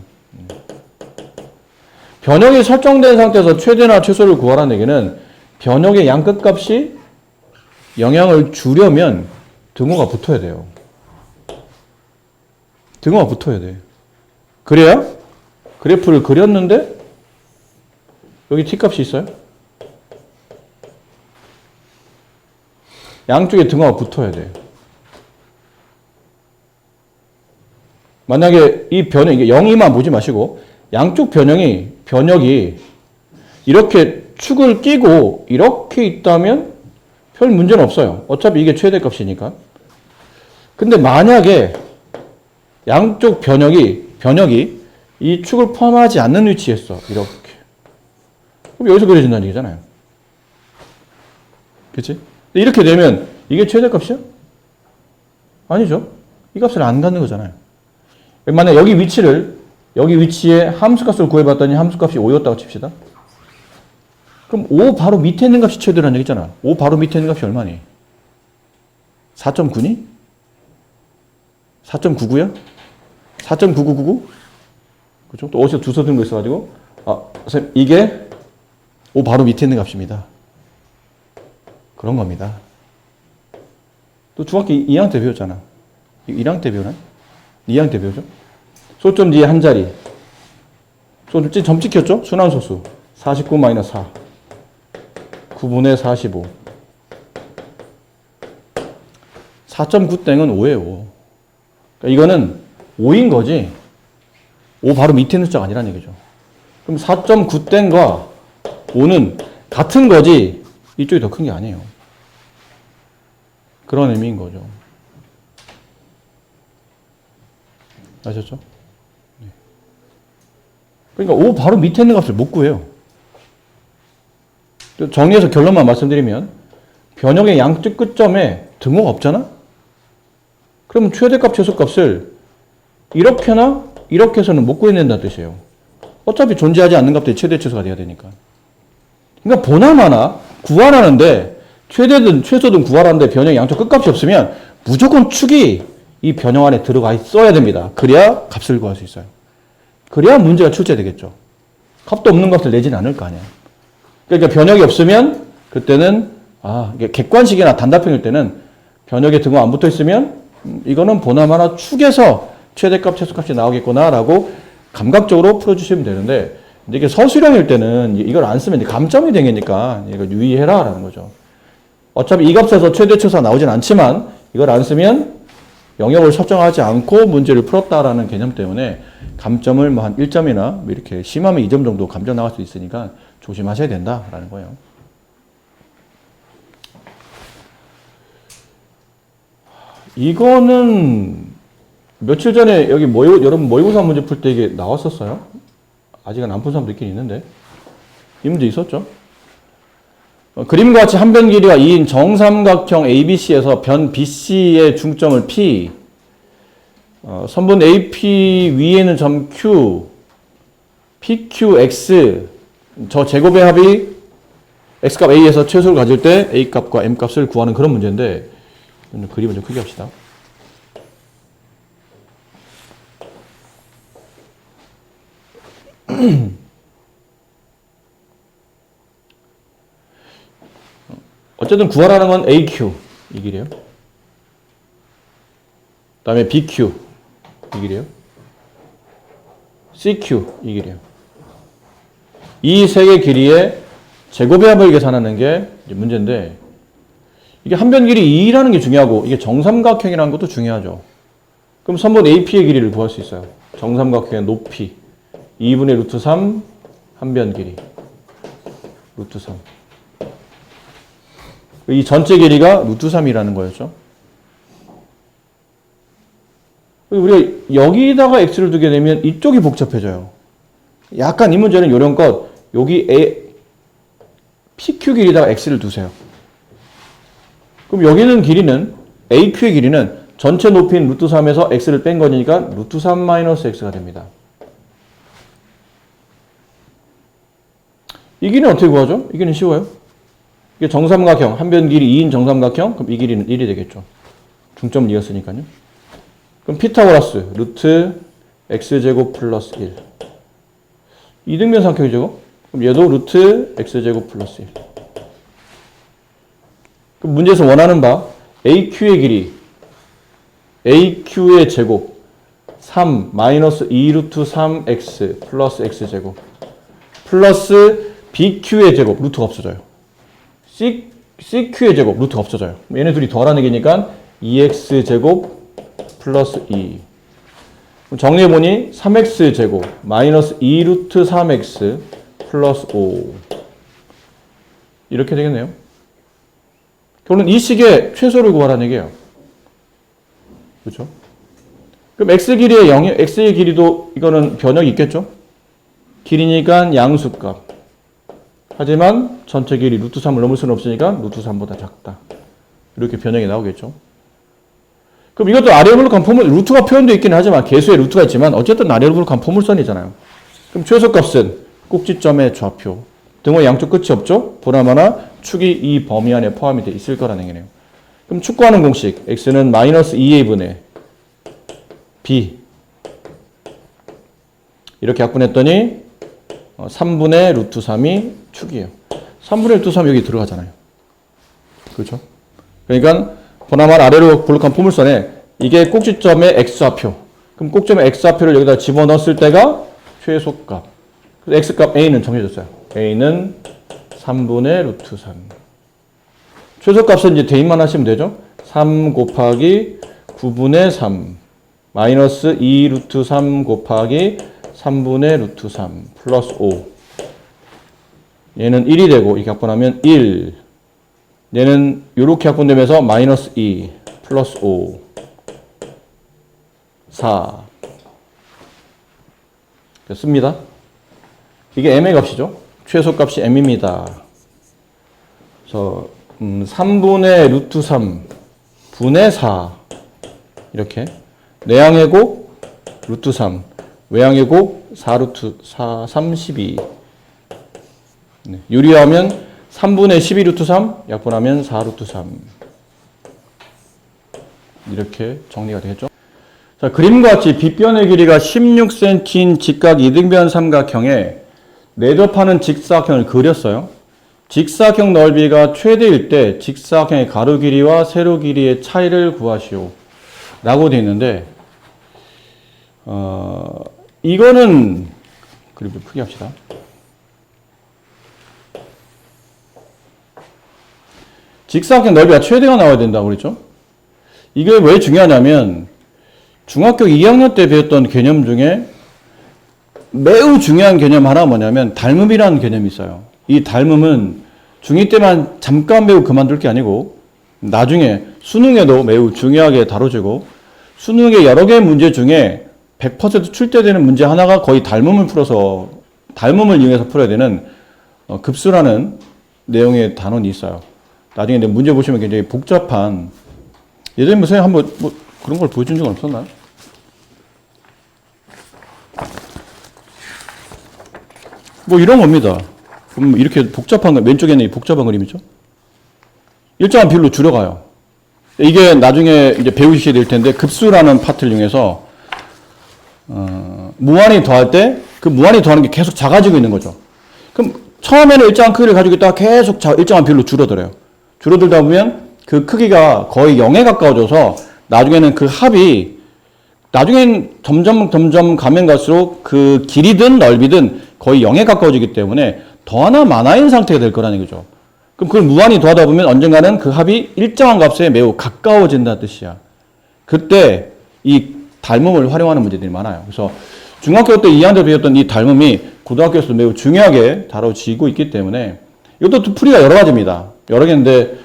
변형이 설정된 상태에서 최대나 최소를 구하라는 얘기는 변형의 양끝값이 영향을 주려면 등호가 붙어야 돼요. 등호가 붙어야 돼. 그래야 그래프를 그렸는데 여기 t값이 있어요. 양쪽에 등호가 붙어야 돼요. 만약에 이 변형, 이게 0이만 보지 마시고 양쪽 변형이 이렇게 축을 끼고 이렇게 있다면 별 문제는 없어요. 어차피 이게 최대값이니까. 근데 만약에 양쪽 변형이 이 축을 포함하지 않는 위치에 있어. 이렇게. 그럼 여기서 그려진다는 얘기잖아요. 그치? 이렇게 되면 이게 최대값이야? 아니죠. 이 값을 안 갖는 거잖아요. 만약 여기 위치에 함수값을 구해봤더니 함수값이 5였다고 칩시다. 그럼 5 바로 밑에 있는 값이 최대라는 얘기잖아. 5 바로 밑에 있는 값이 얼마니? 4.9니? 4.99야? 4.9999? 그죠? 또 어디서 두서 든 거 있어가지고. 선생님, 이게 5 바로 밑에 있는 값입니다. 그런 겁니다. 또 중학교 2학년 때 배웠잖아. 1학년 때 배우나? 2학년 때 배우죠? 소점 뒤에 한 자리. 소점 점 찍혔죠? 순환소수. 49-4. 9분의 45. 4.9땡은 5예요. 그러니까 이거는 5인 거지. 5 바로 밑에 있는 숫자가 아니라는 얘기죠. 그럼 4.9땡과 5는 같은 거지 이쪽이 더 큰 게 아니에요. 그런 의미인 거죠. 아셨죠? 그러니까 5 바로 밑에 있는 값을 못 구해요. 정리해서 결론만 말씀드리면 변형의 양쪽 끝점에 등호가 없잖아? 그러면 최대값, 최소값을 이렇게나 이렇게 해서는 못 구해낸다는 뜻이에요. 어차피 존재하지 않는 값들이 최대, 최소가 돼야 되니까. 그러니까 보나마나 구하라는데 최대든 최소든 구하라는데 변형의 양쪽 끝값이 없으면 무조건 축이 이 변형 안에 들어가 있어야 됩니다. 그래야 값을 구할 수 있어요. 그래야 문제가 출제되겠죠. 값도 없는 값을 내지는 않을 거 아니야. 그러니까 변형이 없으면 그때는 이게 객관식이나 단답형일 때는 변형의 등호 안 붙어 있으면 이거는 보나마나 축에서 최대값, 최소값이 나오겠구나라고 감각적으로 풀어주시면 되는데 이게 서술형일 때는 이걸 안 쓰면 감점이 되니까 이걸 유의해라라는 거죠. 어차피 이 값에서 최대, 최소가 나오진 않지만 이걸 안 쓰면 영역을 설정하지 않고 문제를 풀었다라는 개념 때문에 감점을 뭐 한 1점이나 이렇게 심하면 2점 정도 감점 나갈 수 있으니까 조심하셔야 된다라는 거예요. 이거는 며칠 전에 여기 여러분 모의고사 문제 풀 때 이게 나왔었어요? 아직은 안 푼 사람도 있긴 있는데 이 문제 있었죠? 그림과 같이 한 변 길이가 2인 정삼각형 ABC에서 변 BC의 중점을 P, 선분 AP 위에는 점 Q, PQX, 저 제곱의 합이 X값 A에서 최소를 가질 때 A값과 M값을 구하는 그런 문제인데 그림을 좀 크게 합시다. 어쨌든 구하라는 건 AQ 이 길이에요. 그 다음에 BQ 이 길이에요. CQ 이 길이에요. 이 세 개 길이의 제곱의 합을 계산하는 게 이제 문제인데 이게 한 변 길이 2라는 게 중요하고 이게 정삼각형이라는 것도 중요하죠. 그럼 선분 AP의 길이를 구할 수 있어요. 정삼각형의 높이 2분의 루트 3 한 변 길이 루트 3. 이 전체 길이가 루트 3이라는 거였죠. 우리가 여기다가 x를 두게 되면 이쪽이 복잡해져요. 약간 이 문제는 요령껏 여기 PQ 길이다가 x를 두세요. 그럼 여기는 길이는 AQ의 길이는 전체 높이인 루트 3에서 x를 뺀 거니까 루트 3 마이너스 x가 됩니다. 이 길이는 어떻게 구하죠? 이 길이는 쉬워요. 이게 정삼각형, 한 변 길이 2인 정삼각형, 그럼 이 길이는 1이 되겠죠. 중점 이었으니까요. 그럼 피타고라스, 루트 x제곱 플러스 1. 이등변 삼각형이죠. 그럼 얘도 루트 x제곱 플러스 1. 그럼 문제에서 원하는 바 AQ의 길이, AQ의 제곱, 3 마이너스 2 루트 3x 플러스 x제곱 플러스 BQ의 제곱, 루트가 없어져요. CQ의 제곱, 루트가 없어져요. 얘네 둘이 더하라는 얘기니까 2x제곱 플러스 2. 정리해보니 3x제곱 마이너스 2 루트 3x 플러스 5. 이렇게 되겠네요. 결론 이 식의 최소를 구하라는 얘기예요. 그렇죠? 그럼 x의 x의 길이도 이거는 변형이 있겠죠? 길이니까 양수값. 하지만 전체 길이 루트 3을 넘을 수는 없으니까 루트 3보다 작다. 이렇게 변형이 나오겠죠. 그럼 이것도 아래블록한 포물, 루트가 표현되어 있긴 하지만 개수에 루트가 있지만 어쨌든 아래블록한 포물선이잖아요. 그럼 최소값은 꼭지점의 좌표 등호 양쪽 끝이 없죠? 보나마나 축이 이 범위 안에 포함이 되어 있을 거라는 얘기네요. 그럼 축구하는 공식 x는 마이너스 2a분의 b 이렇게 약분했더니 3분의 루트 3이 축이에요. 3분의 루트 3 여기 들어가잖아요. 그렇죠? 그러니까 보나마나 아래로 볼록한 포물선에 이게 꼭지점의 x좌표. 그럼 꼭지점의 x좌표를 여기다 집어넣었을 때가 최소값. 그래서 x값 a는 정해졌어요. a는 3분의 루트 3. 최소값은 이제 대입만 하시면 되죠. 3 곱하기 9분의 3 마이너스 2 루트 3 곱하기 3분의 루트 3 플러스 5. 얘는 1이 되고 이렇게 약분하면 1. 얘는 이렇게 약분되면서 마이너스 2 플러스 5 4 됐습니다. 이게 m의 값이죠. 최소값이 m입니다. 그래서 3분의 루트 3 분의 4 이렇게 내항의 곱 루트 3 외항의 곱 4 루트 4 32 네. 유리하면 3분의 12 루트 3 약분하면 4 루트 3 이렇게 정리가 되겠죠. 자, 그림과 같이 빗변의 길이가 16cm인 직각 이등변 삼각형에 내접하는 직사각형을 그렸어요. 직사각형 넓이가 최대일 때 직사각형의 가로 길이와 세로 길이의 차이를 구하시오 라고 되어 있는데 이거는 그림 좀 크게 합시다. 직사각형 넓이가 최대가 나와야 된다고 그랬죠? 이게 왜 중요하냐면 중학교 2학년 때 배웠던 개념 중에 매우 중요한 개념 하나 뭐냐면 닮음이라는 개념이 있어요. 이 닮음은 중2 때만 잠깐 배우고 그만둘 게 아니고 나중에 수능에도 매우 중요하게 다뤄지고 수능의 여러 개의 문제 중에 100% 출제되는 문제 하나가 거의 닮음을 풀어서 닮음을 이용해서 풀어야 되는 급수라는 내용의 단원이 있어요. 나중에 문제 보시면 굉장히 복잡한 예전에 무슨 한번 뭐 그런 걸 보여준 적은 없었나요? 뭐 이런 겁니다. 그럼 이렇게 복잡한 거 왼쪽에는 이 복잡한 그림이죠. 일정한 비율로 줄여가요. 이게 나중에 이제 배우시게 될 텐데 급수라는 파트를 이용해서 무한히 더할 때 그 무한히 더하는 게 계속 작아지고 있는 거죠. 그럼 처음에는 일정한 크기를 가지고 있다가 계속 일정한 비율로 줄어들어요. 줄어들다 보면 그 크기가 거의 0에 가까워져서 나중에는 그 합이 나중엔 점점 가면 갈수록 그 길이든 넓이든 거의 0에 가까워지기 때문에 더하나 마나인 상태가 될 거라는 거죠. 그럼 그걸 무한히 더하다 보면 언젠가는 그 합이 일정한 값에 매우 가까워진다는 뜻이야. 그때 이 닮음을 활용하는 문제들이 많아요. 그래서 중학교 때 2학년 때 배웠던 이 닮음이 고등학교에서도 매우 중요하게 다뤄지고 있기 때문에 이것도 풀이가 여러 가지입니다. 여러 개인데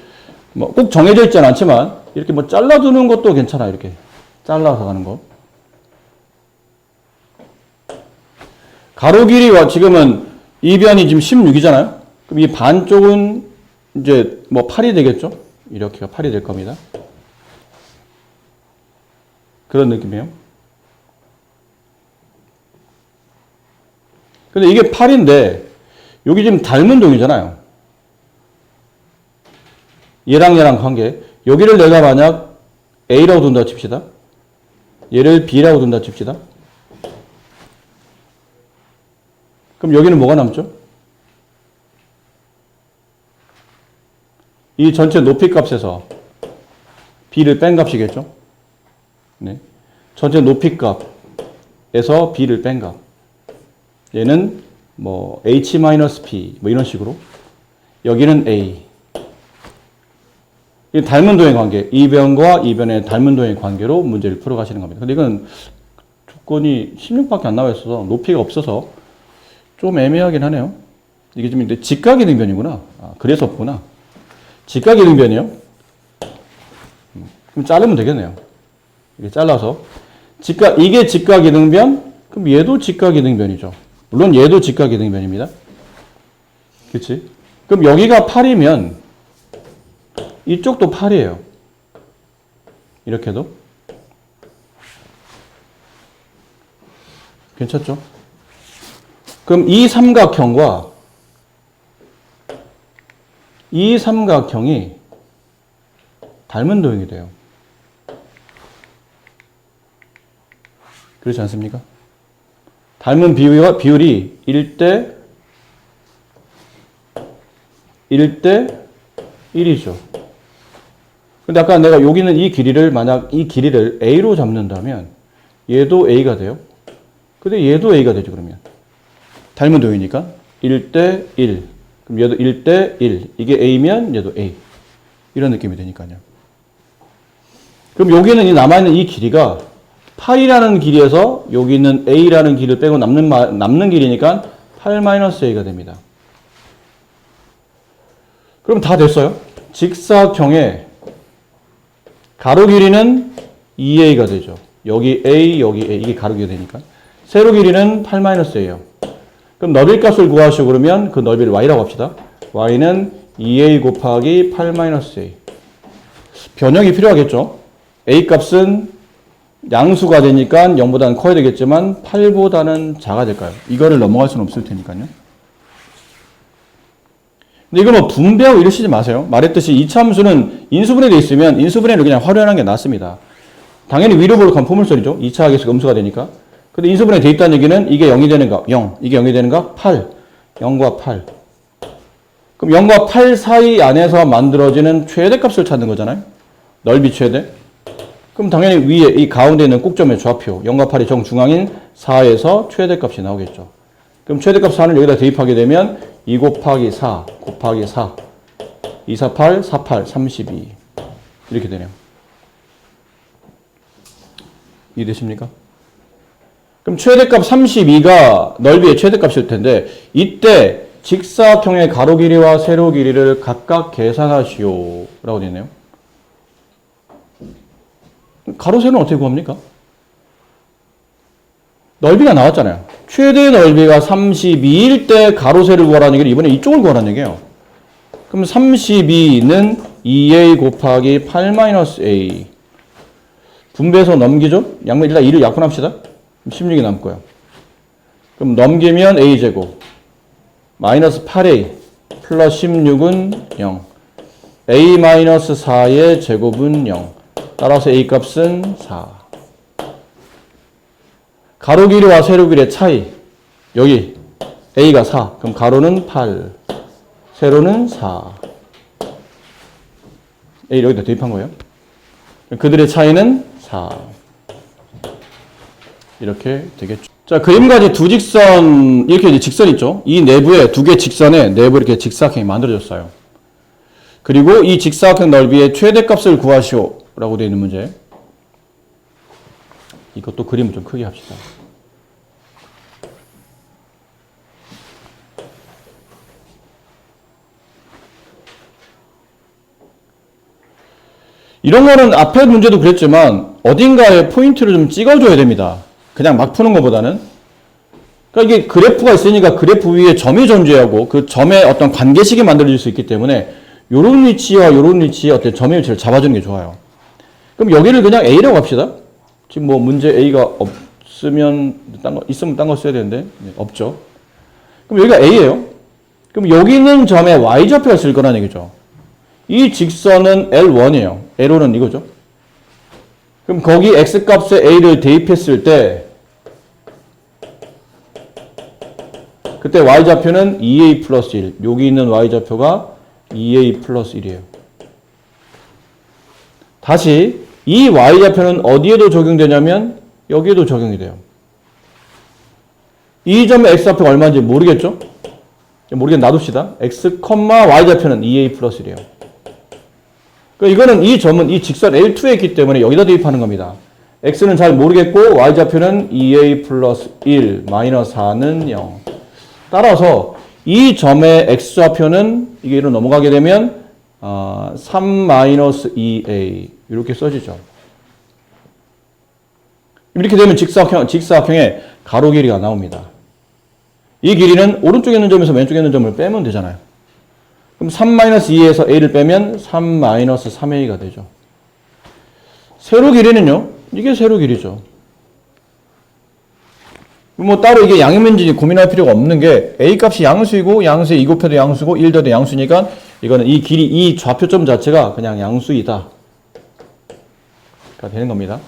뭐 꼭 정해져 있지는 않지만 이렇게 뭐 잘라두는 것도 괜찮아요. 이렇게 잘라서 가는 거. 가로 길이와 지금은 이 변이 지금 16이잖아요. 그럼 이 반쪽은 이제 뭐 8이 되겠죠? 이렇게가 8이 될 겁니다. 그런 느낌이에요. 근데 이게 8인데 여기 지금 닮은 동이잖아요. 얘랑 관계. 여기를 내가 만약 A라고 둔다 칩시다. 얘를 B라고 둔다 칩시다. 그럼 여기는 뭐가 남죠? 이 전체 높이 값에서 B를 뺀 값이겠죠? 네. 전체 높이 값에서 B를 뺀 값. 얘는 뭐 H-P 뭐 이런 식으로. 여기는 A. 이 닮은 도의 관계, 이 변과 이 변의 닮은 도의 관계로 문제를 풀어가시는 겁니다. 근데 이건 조건이 16밖에 안 나와 있어서 높이가 없어서 좀 애매하긴 하네요. 이게 좀 이제 직각이등변이구나. 아, 그래서 없구나. 직각이등변이요? 그럼 자르면 되겠네요. 이게 잘라서 이게 직각이등변? 그럼 얘도 직각이등변이죠. 물론 얘도 직각이등변입니다. 그렇지? 그럼 여기가 8이면 이쪽도 8이에요. 이렇게도. 괜찮죠? 그럼 이 삼각형과 이 삼각형이 닮은 도형이 돼요. 그렇지 않습니까? 닮은 비율이 1대 1이죠. 근데 아까 내가 여기는 이 길이를 만약 이 길이를 A로 잡는다면 얘도 A가 돼요. 근데 얘도 A가 되죠, 그러면. 닮은 도형이니까 1대 1. 그럼 얘도 1대 1. 이게 A면 얘도 A. 이런 느낌이 되니까요. 그럼 여기는 이 남아있는 이 길이가 8이라는 길이에서 여기 있는 A라는 길을 빼고 남는 길이니까 8-A가 됩니다. 그럼 다 됐어요. 직사각형의 가로 길이는 2A가 되죠. 여기 A, 여기 A. 이게 가로 길이가 되니까. 세로 길이는 8-A예요. 그럼 너비 값을 구하시고 그러면 그 넓이를 Y라고 합시다. Y는 2A 곱하기 8-A. 변형이 필요하겠죠. A 값은 양수가 되니까 0보다는 커야 되겠지만 8보다는 작아야 될까요? 이거를 넘어갈 수는 없을 테니까요. 근데 이거 뭐 분배하고 이러시지 마세요. 말했듯이 이차함수는 인수분해되어 있으면 인수분해를 그냥 활용하는 게 낫습니다. 당연히 위로 볼록 하면 포물선이죠. 2차 하기에서 음수가 되니까. 근데 인수분해 되어 있다는 얘기는 이게 0이 되는가? 0. 이게 0이 되는가? 8. 0과 8. 그럼 0과 8 사이 안에서 만들어지는 최대값을 찾는 거잖아요. 넓이 최대. 그럼 당연히 위에 이 가운데 있는 꼭점의 좌표 0과 8이 정중앙인 4에서 최대값이 나오겠죠. 그럼 최대값 4를 여기다 대입하게 되면 2 곱하기 4 곱하기 4 2, 4, 8, 4, 8, 32 이렇게 되네요. 이해되십니까? 그럼 최대값 32가 넓이의 최대값일 텐데 이때 직사각형의 가로 길이와 세로 길이를 각각 계산하시오 라고 되어 있네요. 가로 세로는 어떻게 구합니까? 넓이가 나왔잖아요. 최대 넓이가 32일 때 가로 세를 구하라는 얘기를 이번에 이쪽을 구하라는 얘기예요. 그럼 32는 2a 곱하기 8-a 분배해서 넘기죠? 양면 일단 2를 약분합시다. 16이 남고요. 그럼 넘기면 a제곱 마이너스 8a 플러스 16은 0 a-4의 제곱은 0 따라서 a 값은 4 가로 길이와 세로 길이의 차이 여기 a가 4 그럼 가로는 8 세로는 4 a 여기다 대입한 거예요. 그들의 차이는 4 이렇게 되겠죠. 자, 그림까지 두 직선 이렇게 이제 직선 있죠. 이 내부에 두 개 직선에 내부 이렇게 직사각형이 만들어졌어요. 그리고 이 직사각형 넓이의 최대값을 구하시오 라고 되어 있는 문제. 이것도 그림을 좀 크게 합시다. 이런 거는 앞에 문제도 그랬지만 어딘가에 포인트를 좀 찍어줘야 됩니다. 그냥 막 푸는 것보다는. 그러니까 이게 그래프가 있으니까 그래프 위에 점이 존재하고 그 점에 어떤 관계식이 만들어질 수 있기 때문에 요런 위치와 요런 위치에 어떤 점의 위치를 잡아주는 게 좋아요. 그럼 여기를 그냥 A라고 합시다. 지금 뭐 문제 A가 없으면 있으면 딴 거 써야 되는데 없죠. 그럼 여기가 A예요. 그럼 여기 있는 점에 Y좌표가 있을 거라는 얘기죠. 이 직선은 L1이에요. L1은 이거죠. 그럼 거기 X값에 A를 대입했을 때 그때 Y좌표는 2A 플러스 1. 여기 있는 Y좌표가 2A 플러스 1이에요. 다시 이 Y좌표는 어디에도 적용되냐면 여기에도 적용이 돼요. 이 점의 X좌표가 얼마인지 모르겠죠? 모르겠는데 놔둡시다. X, Y좌표는 2A 플러스 1이에요. 그러니까 이거는 이 점은 이 직선 L2에 있기 때문에 여기다 대입하는 겁니다. X는 잘 모르겠고 Y좌표는 2A 플러스 1 마이너스 4는 0. 따라서 이 점의 X좌표는 이게 이로 넘어가게 되면 3-2A 이렇게 써지죠. 이렇게 되면 직사각형의 가로 길이가 나옵니다. 이 길이는 오른쪽에 있는 점에서 왼쪽에 있는 점을 빼면 되잖아요. 그럼 3-2에서 A를 빼면 3-3A가 되죠. 세로 길이는요? 이게 세로 길이죠. 뭐 따로 이게 양이면지 고민할 필요가 없는 게 A 값이 양수이고 양수에 2 곱해도 양수고 1 더해도 양수니까 이거는 이 길이, 이 좌표점 자체가 그냥 양수이다. 가 되는 겁니다.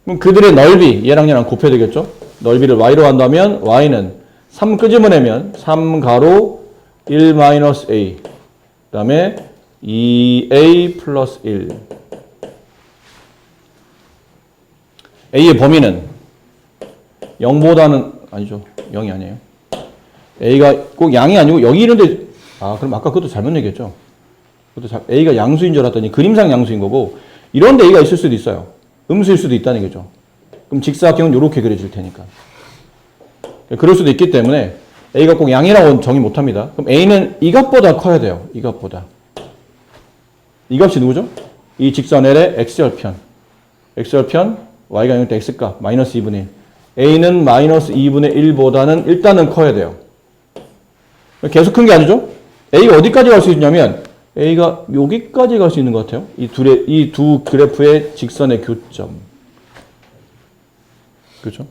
그럼 그들의 넓이, 얘랑 얘랑 곱해야 되겠죠? 넓이를 y로 한다면 y는 3 끄집어내면 3 가로 1 마이너스 a. 그 다음에 2a 플러스 1. a의 범위는 0보다는, 아니죠. 0이 아니에요. a가 꼭 양이 아니고 여기 이런데, 그럼 아까 그것도 잘못 얘기했죠. a가 양수인 줄 알았더니 그림상 양수인 거고, 이런 데 a가 있을 수도 있어요. 음수일 수도 있다는 얘기죠. 그럼 직사각형은 이렇게 그려질 테니까. 그럴 수도 있기 때문에 a가 꼭 양이라고 정의 못합니다. 그럼 a는 이 값보다 커야 돼요. 이 값보다. 이 값이 누구죠? 이 직선 L의 x절편. x절편 y가 0일 때 x값 마이너스 2분의 1. a는 마이너스 2분의 1보다는 일단은 커야 돼요. 계속 큰 게 아니죠? a가 어디까지 갈 수 있냐면 a가 여기까지 갈 수 있는 것 같아요. 이 두 그래프의 직선의 교점. 그렇죠?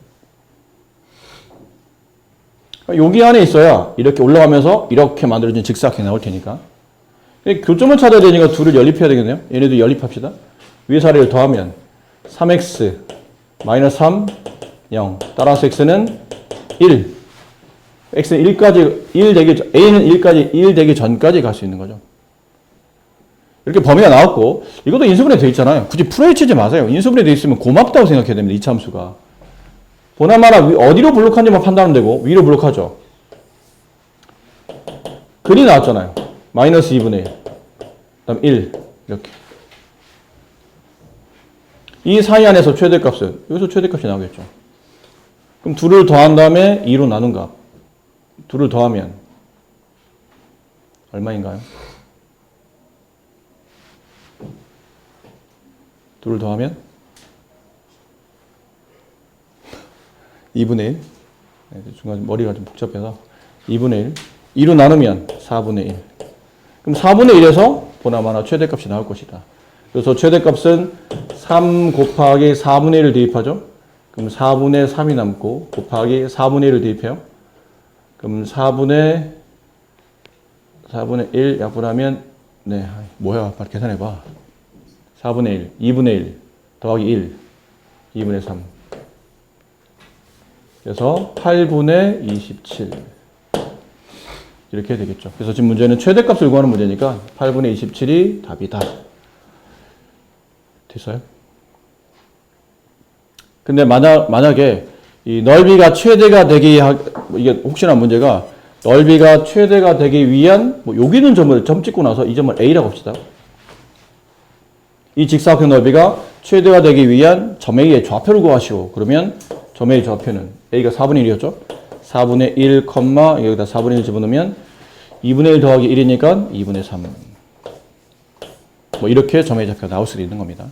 여기 안에 있어야 이렇게 올라가면서 이렇게 만들어진 직사각형이 나올 테니까. 교점을 찾아야 되니까 둘을 연립해야 되겠네요. 얘네도 연립합시다. 위에서 아래를 더하면 3x 마이너스 3 0. 따라서 x는 1. x는 1까지 1 되기 전, a는 1 되기 전까지 갈 수 있는 거죠. 이렇게 범위가 나왔고, 이것도 인수분해 되어 있잖아요. 굳이 풀어헤 치지 마세요. 인수분해 되어 있으면 고맙다고 생각해야 됩니다. 이차함수가. 보나마나 어디로 블록한지만 판단하면 되고, 위로 블록하죠. 글이 나왔잖아요. 마이너스 2분의 1. 그 다음 1. 이렇게. 이 사이 안에서 최대값은, 여기서 최대값이 나오겠죠. 그럼 둘을 더한 다음에 2로 나눈 값. 둘을 더하면 얼마인가요? 둘을 더하면 2분의 1. 중간 머리가 좀 복잡해서 2분의 1. 2로 나누면 4분의 1. 그럼 4분의 1에서 보나마나 최대값이 나올 것이다. 그래서 최대값은 3 곱하기 4분의 1을 대입하죠. 그럼 4분의 3이 남고 곱하기 4분의 1을 대입해요. 그럼 4분의 1 약분하면 네, 뭐야? 빨리 계산해봐. 4분의 1, 2분의 1 더하기 1, 2분의 3. 그래서 8분의 27. 이렇게 되겠죠. 그래서 지금 문제는 최대값을 구하는 문제니까 8분의 27이 답이다. 됐어요? 근데 만약에 이 넓이가 최대가 되기 이게 혹시나 문제가 넓이가 최대가 되기 위한 여기는 점 찍고 나서 이 점을 A라고 합시다. 이 직사각형 넓이가 최대가 되기 위한 점 A의 좌표를 구하시오. 그러면 점 A 좌표는 A가 4분의 1이었죠. 4분의 1, 여기다 4분의 1 집어넣으면 2분의 1 더하기 1이니까 2분의 3. 이렇게 점 A 좌표가 나올 수도 있는 겁니다.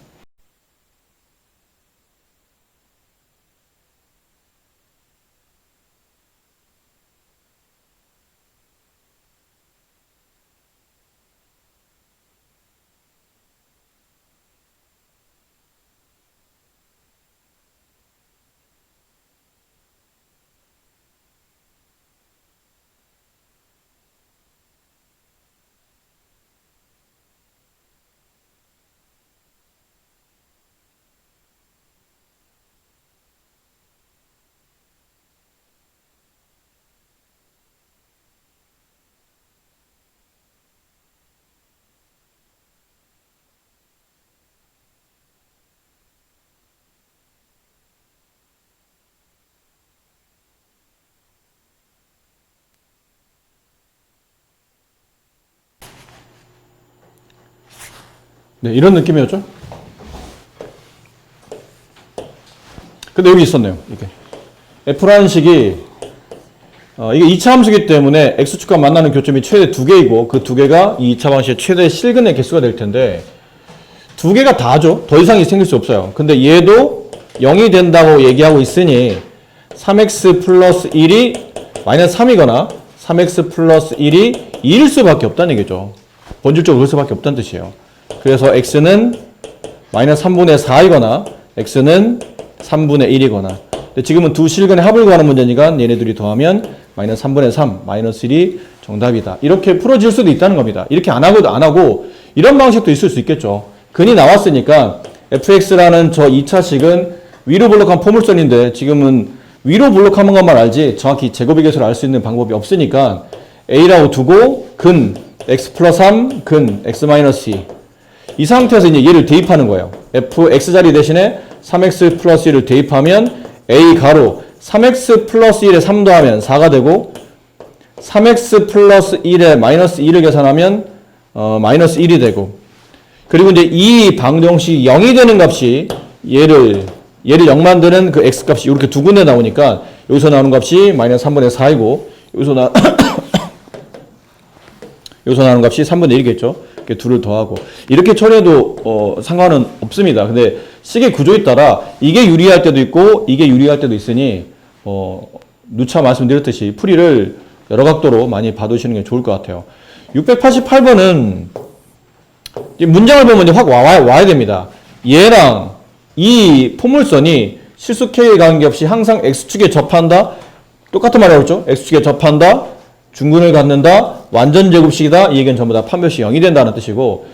네, 이런 느낌이었죠? 근데 여기 있었네요, 이게. F라는 식이, 이게 2차 함수기 때문에 X축과 만나는 교점이 최대 2개이고, 그 2개가 이 2차 방식의 최대 실근의 개수가 될 텐데, 2개가 다죠? 더 이상이 생길 수 없어요. 근데 얘도 0이 된다고 얘기하고 있으니, 3x 플러스 1이 마이너스 3이거나, 3x 플러스 1이 2일 수밖에 없다는 얘기죠. 본질적으로 그럴 수밖에 없다는 뜻이에요. 그래서 x는 마이너스 3분의 4이거나 x는 3분의 1이거나. 근데 지금은 두 실근의 합을 구하는 문제니까 얘네 둘이 더하면 마이너스 3분의 3, 마이너스 1이 정답이다. 이렇게 풀어질 수도 있다는 겁니다. 이렇게 안 하고 이런 방식도 있을 수 있겠죠. 근이 나왔으니까 fx라는 저 2차식은 위로 블록한 포물선인데 지금은 위로 블록하는 것만 알지 정확히 제곱의 개수를 알 수 있는 방법이 없으니까 a라고 두고 근 x 플러스 3, 근 x 마이너스 2. 이 상태에서 이제 얘를 대입하는 거예요. fx 자리 대신에 3x 플러스 1을 대입하면 a 가로 3x 플러스 1에 3 더하면 4가 되고 3x 플러스 1에 마이너스 2를 계산하면 마이너스 1이 되고 그리고 이제 이 방정식이 0이 되는 값이 얘를 0 만드는 그 x 값이 이렇게 두 군데 나오니까 여기서 나오는 값이 마이너스 3분의 4이고 여기서 나오는 값이 3분의 1이겠죠. 이렇게 둘을 더하고 이렇게 처리해도 상관은 없습니다. 근데 식의 구조에 따라 이게 유리할 때도 있고 이게 유리할 때도 있으니 누차 말씀드렸듯이 풀이를 여러 각도로 많이 봐두시는 게 좋을 것 같아요. 688번은 문장을 보면 이제 확 와야 됩니다. 얘랑 이 포물선이 실수 K에 관계없이 항상 X축에 접한다. 똑같은 말이라고 했죠. X축에 접한다. 중근을 갖는다. 완전 제곱식이다. 이 얘기는 전부 다 판별식 0이 된다는 뜻이고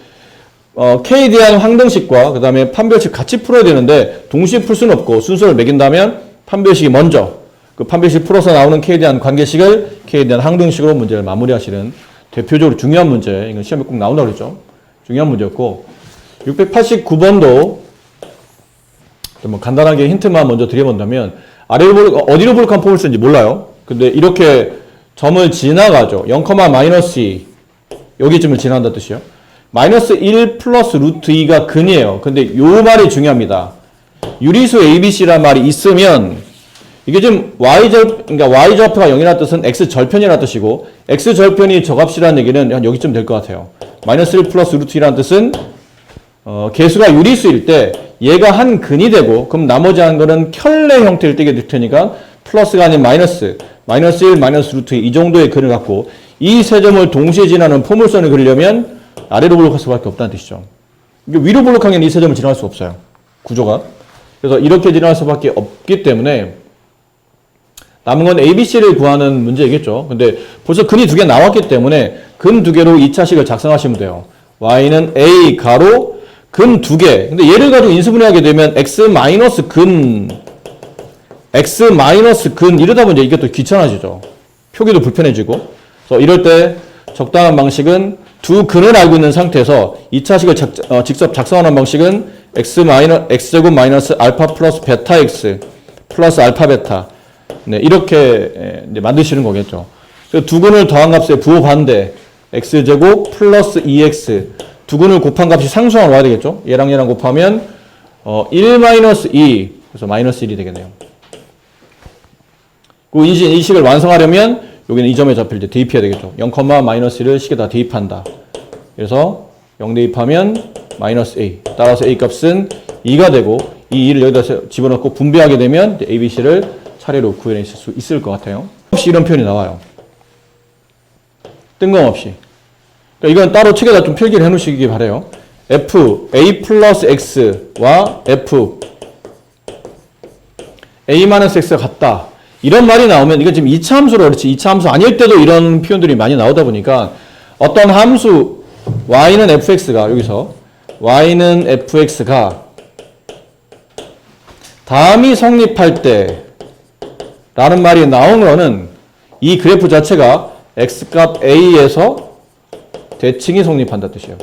K에 대한 항등식과 그 다음에 판별식 같이 풀어야 되는데 동시에 풀 수는 없고 순서를 매긴다면 판별식이 먼저 그 판별식 풀어서 나오는 K에 대한 관계식을 K에 대한 항등식으로 문제를 마무리하시는 대표적으로 중요한 문제. 이건 시험에 꼭 나온다고 그랬죠. 중요한 문제였고 689번도 뭐 간단하게 힌트만 먼저 드려본다면 어디로 블록한 포물선인지 몰라요. 근데 이렇게 점을 지나가죠. 0, 마이너스 2 여기쯤을 지나간다는 뜻이에요. 마이너스 1 플러스 루트 2가 근이에요. 근데 요 말이 중요합니다. 유리수 ABC란 말이 있으면 이게 지금 그러니까 y좌표가 0이라는 뜻은 x절편이라는 뜻이고 x절편이 저값이라는 얘기는 한 여기쯤 될 것 같아요. 마이너스 1 플러스 루트 2라는 뜻은 개수가 유리수일 때 얘가 한 근이 되고 그럼 나머지 한 거는 켤레 형태를 띠게 될 테니까 플러스가 아닌 마이너스 1, 마이너스 루트 2 이 정도의 근을 갖고 이 세 점을 동시에 지나는 포물선을 그리려면 아래로 블록할 수밖에 없다는 뜻이죠. 위로 블록하기엔 이 세 점을 지나갈 수 없어요. 구조가. 그래서 이렇게 지나갈 수밖에 없기 때문에 남은 건 ABC를 구하는 문제이겠죠. 근데 벌써 근이 두 개 나왔기 때문에 근 두 개로 2차식을 작성하시면 돼요. y는 a 가로 근 두 개. 근데 얘를 가지고 인수분해하게 되면 x 마이너스 근 이러다 보면 이게 또 귀찮아지죠. 표기도 불편해지고. 그래서 이럴 때 적당한 방식은 두 근을 알고 있는 상태에서 2차식을 직접 작성하는 방식은 x제곱 마이너스 알파 플러스 베타 x 플러스 알파 베타. 네, 이렇게 이제 만드시는 거겠죠. 두 근을 더한 값에 부호 반대 x제곱 플러스 2x 두 근을 곱한 값이 상수항으로 와야 되겠죠. 얘랑 곱하면 1 마이너스 2 그래서 마이너스 1이 되겠네요. 그 이 식을 완성하려면 여기는 이 점에 잡힐 때 대입해야 되겠죠. 0, 마이너스 1을 식에다 대입한다. 그래서 0 대입하면 마이너스 a 따라서 a 값은 2가 되고 이 2를 여기다 집어넣고 분배하게 되면 ABC를 차례로 구해낼 수 있을 것 같아요. 없이 이런 표현이 나와요. 뜬금없이. 그러니까 이건 따로 책에다 좀 필기를 해 놓으시기 바래요. f a 플러스 x와 f a 마이너스 x가 같다. 이런 말이 나오면 이건 지금 2차 함수로 그렇지 2차 함수 아닐 때도 이런 표현들이 많이 나오다 보니까 어떤 함수 y는 fx가 여기서 y는 fx가 다음이 성립할 때 라는 말이 나온 거는 이 그래프 자체가 x값 a에서 대칭이 성립한다 뜻이에요.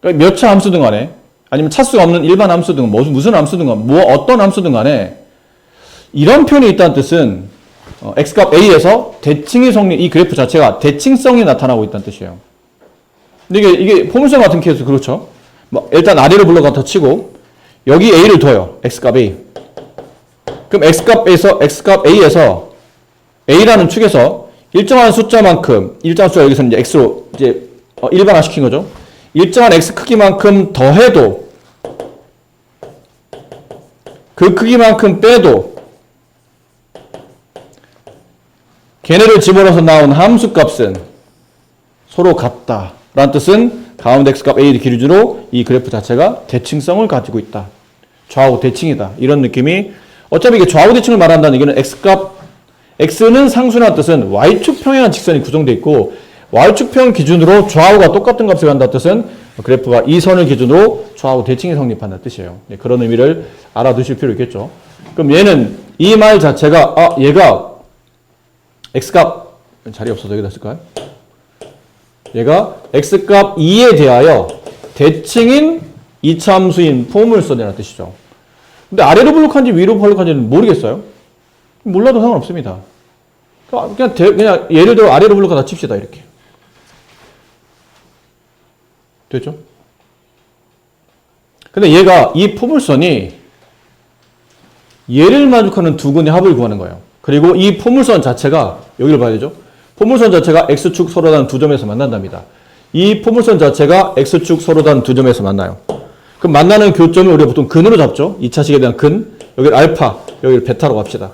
그러니까 몇 차 함수든 간에 아니면 차수가 없는 일반 함수든 무슨 함수든 간에 어떤 함수든 간에 이런 표현이 있다는 뜻은 x값 a에서 대칭이 이 그래프 자체가 대칭성이 나타나고 있다는 뜻이에요. 근데 이게 포물선 같은 케이스 그렇죠. 일단 아래로 불러가다 치고 여기 a를 둬요. x값 a. 그럼 x값 a에서 a라는 축에서 일정한 숫자만큼 일정한 숫자 여기서는 이제 x로 이제 일반화 시킨 거죠. 일정한 x 크기만큼 더해도 그 크기만큼 빼도 걔네를 집어넣어서 나온 함수 값은 서로 같다. 라는 뜻은 가운데 x값 a 기준으로 이 그래프 자체가 대칭성을 가지고 있다. 좌우 대칭이다. 이런 느낌이 어차피 이게 좌우 대칭을 말한다는 얘기는 x는 상수라는 뜻은 y축 평행한 직선이 구성되어 있고 y축 평 기준으로 좌우가 똑같은 값을 갖는다는 뜻은 그래프가 이 선을 기준으로 좌우 대칭이 성립한다는 뜻이에요. 네, 그런 의미를 알아두실 필요 있겠죠. 그럼 얘는 이 말 자체가 얘가 x값 자리 없어서 여기다 쓸까요? 얘가 x값 2에 대하여 대칭인 이차함수인 포물선이라는 뜻이죠. 근데 아래로 블록한지 위로 블록한지는 모르겠어요. 몰라도 상관없습니다. 그냥 예를 들어 아래로 블록하다 칩시다. 이렇게. 됐죠? 근데 얘가 이 포물선이 얘를 만족하는 두 근의 합을 구하는 거예요. 그리고 이 포물선 자체가 여기를 봐야 되죠. 포물선 자체가 x축 서로 다른 두 점에서 만난답니다. 이 포물선 자체가 x축 서로 다른 두 점에서 만나요. 그럼 만나는 교점을 우리가 보통 근으로 잡죠. 2차식에 대한 근. 여기를 알파, 여기를 베타로 갑시다.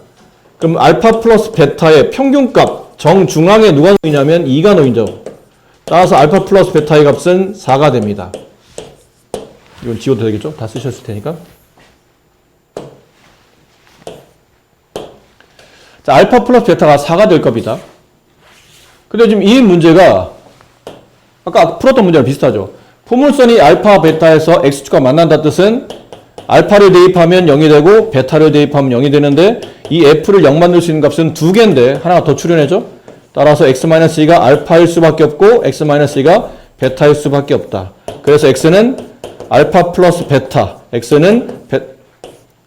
그럼 알파 플러스 베타의 평균값 정중앙에 누가 놓이냐면 2가 놓이죠. 따라서 알파 플러스 베타의 값은 4가 됩니다. 이건 지워도 되겠죠? 다 쓰셨을 테니까. 자, 알파 플러스 베타가 4가 될 겁니다. 근데 지금 이 문제가 아까 풀었던 문제랑 비슷하죠. 포물선이 알파 베타에서 x축과 만난다는 뜻은 알파를 대입하면 0이 되고 베타를 대입하면 0이 되는데 이 f를 0 만들 수 있는 값은 두 개인데 하나가 더 출현해죠. 따라서 x-2가 알파일 수밖에 없고 x-2가 베타일 수밖에 없다. 그래서 x는 알파 플러스 베타, x는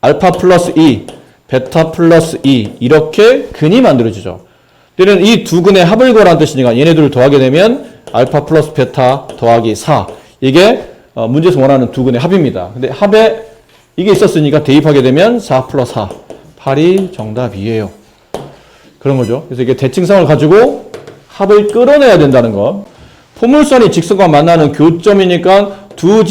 알파 플러스 2, 베타 플러스 2 이렇게 근이 만들어지죠. 때는 이 두 근의 합을 구하라는 뜻이니까 얘네들을 더하게 되면 알파 플러스 베타 더하기 4 이게 문제에서 원하는 두 근의 합입니다. 근데 합에 이게 있었으니까 대입하게 되면 4 플러스 4 8이 정답이에요. 그런 거죠. 그래서 이게 대칭성을 가지고 합을 끌어내야 된다는 거. 포물선이 직선과 만나는 교점이니까 두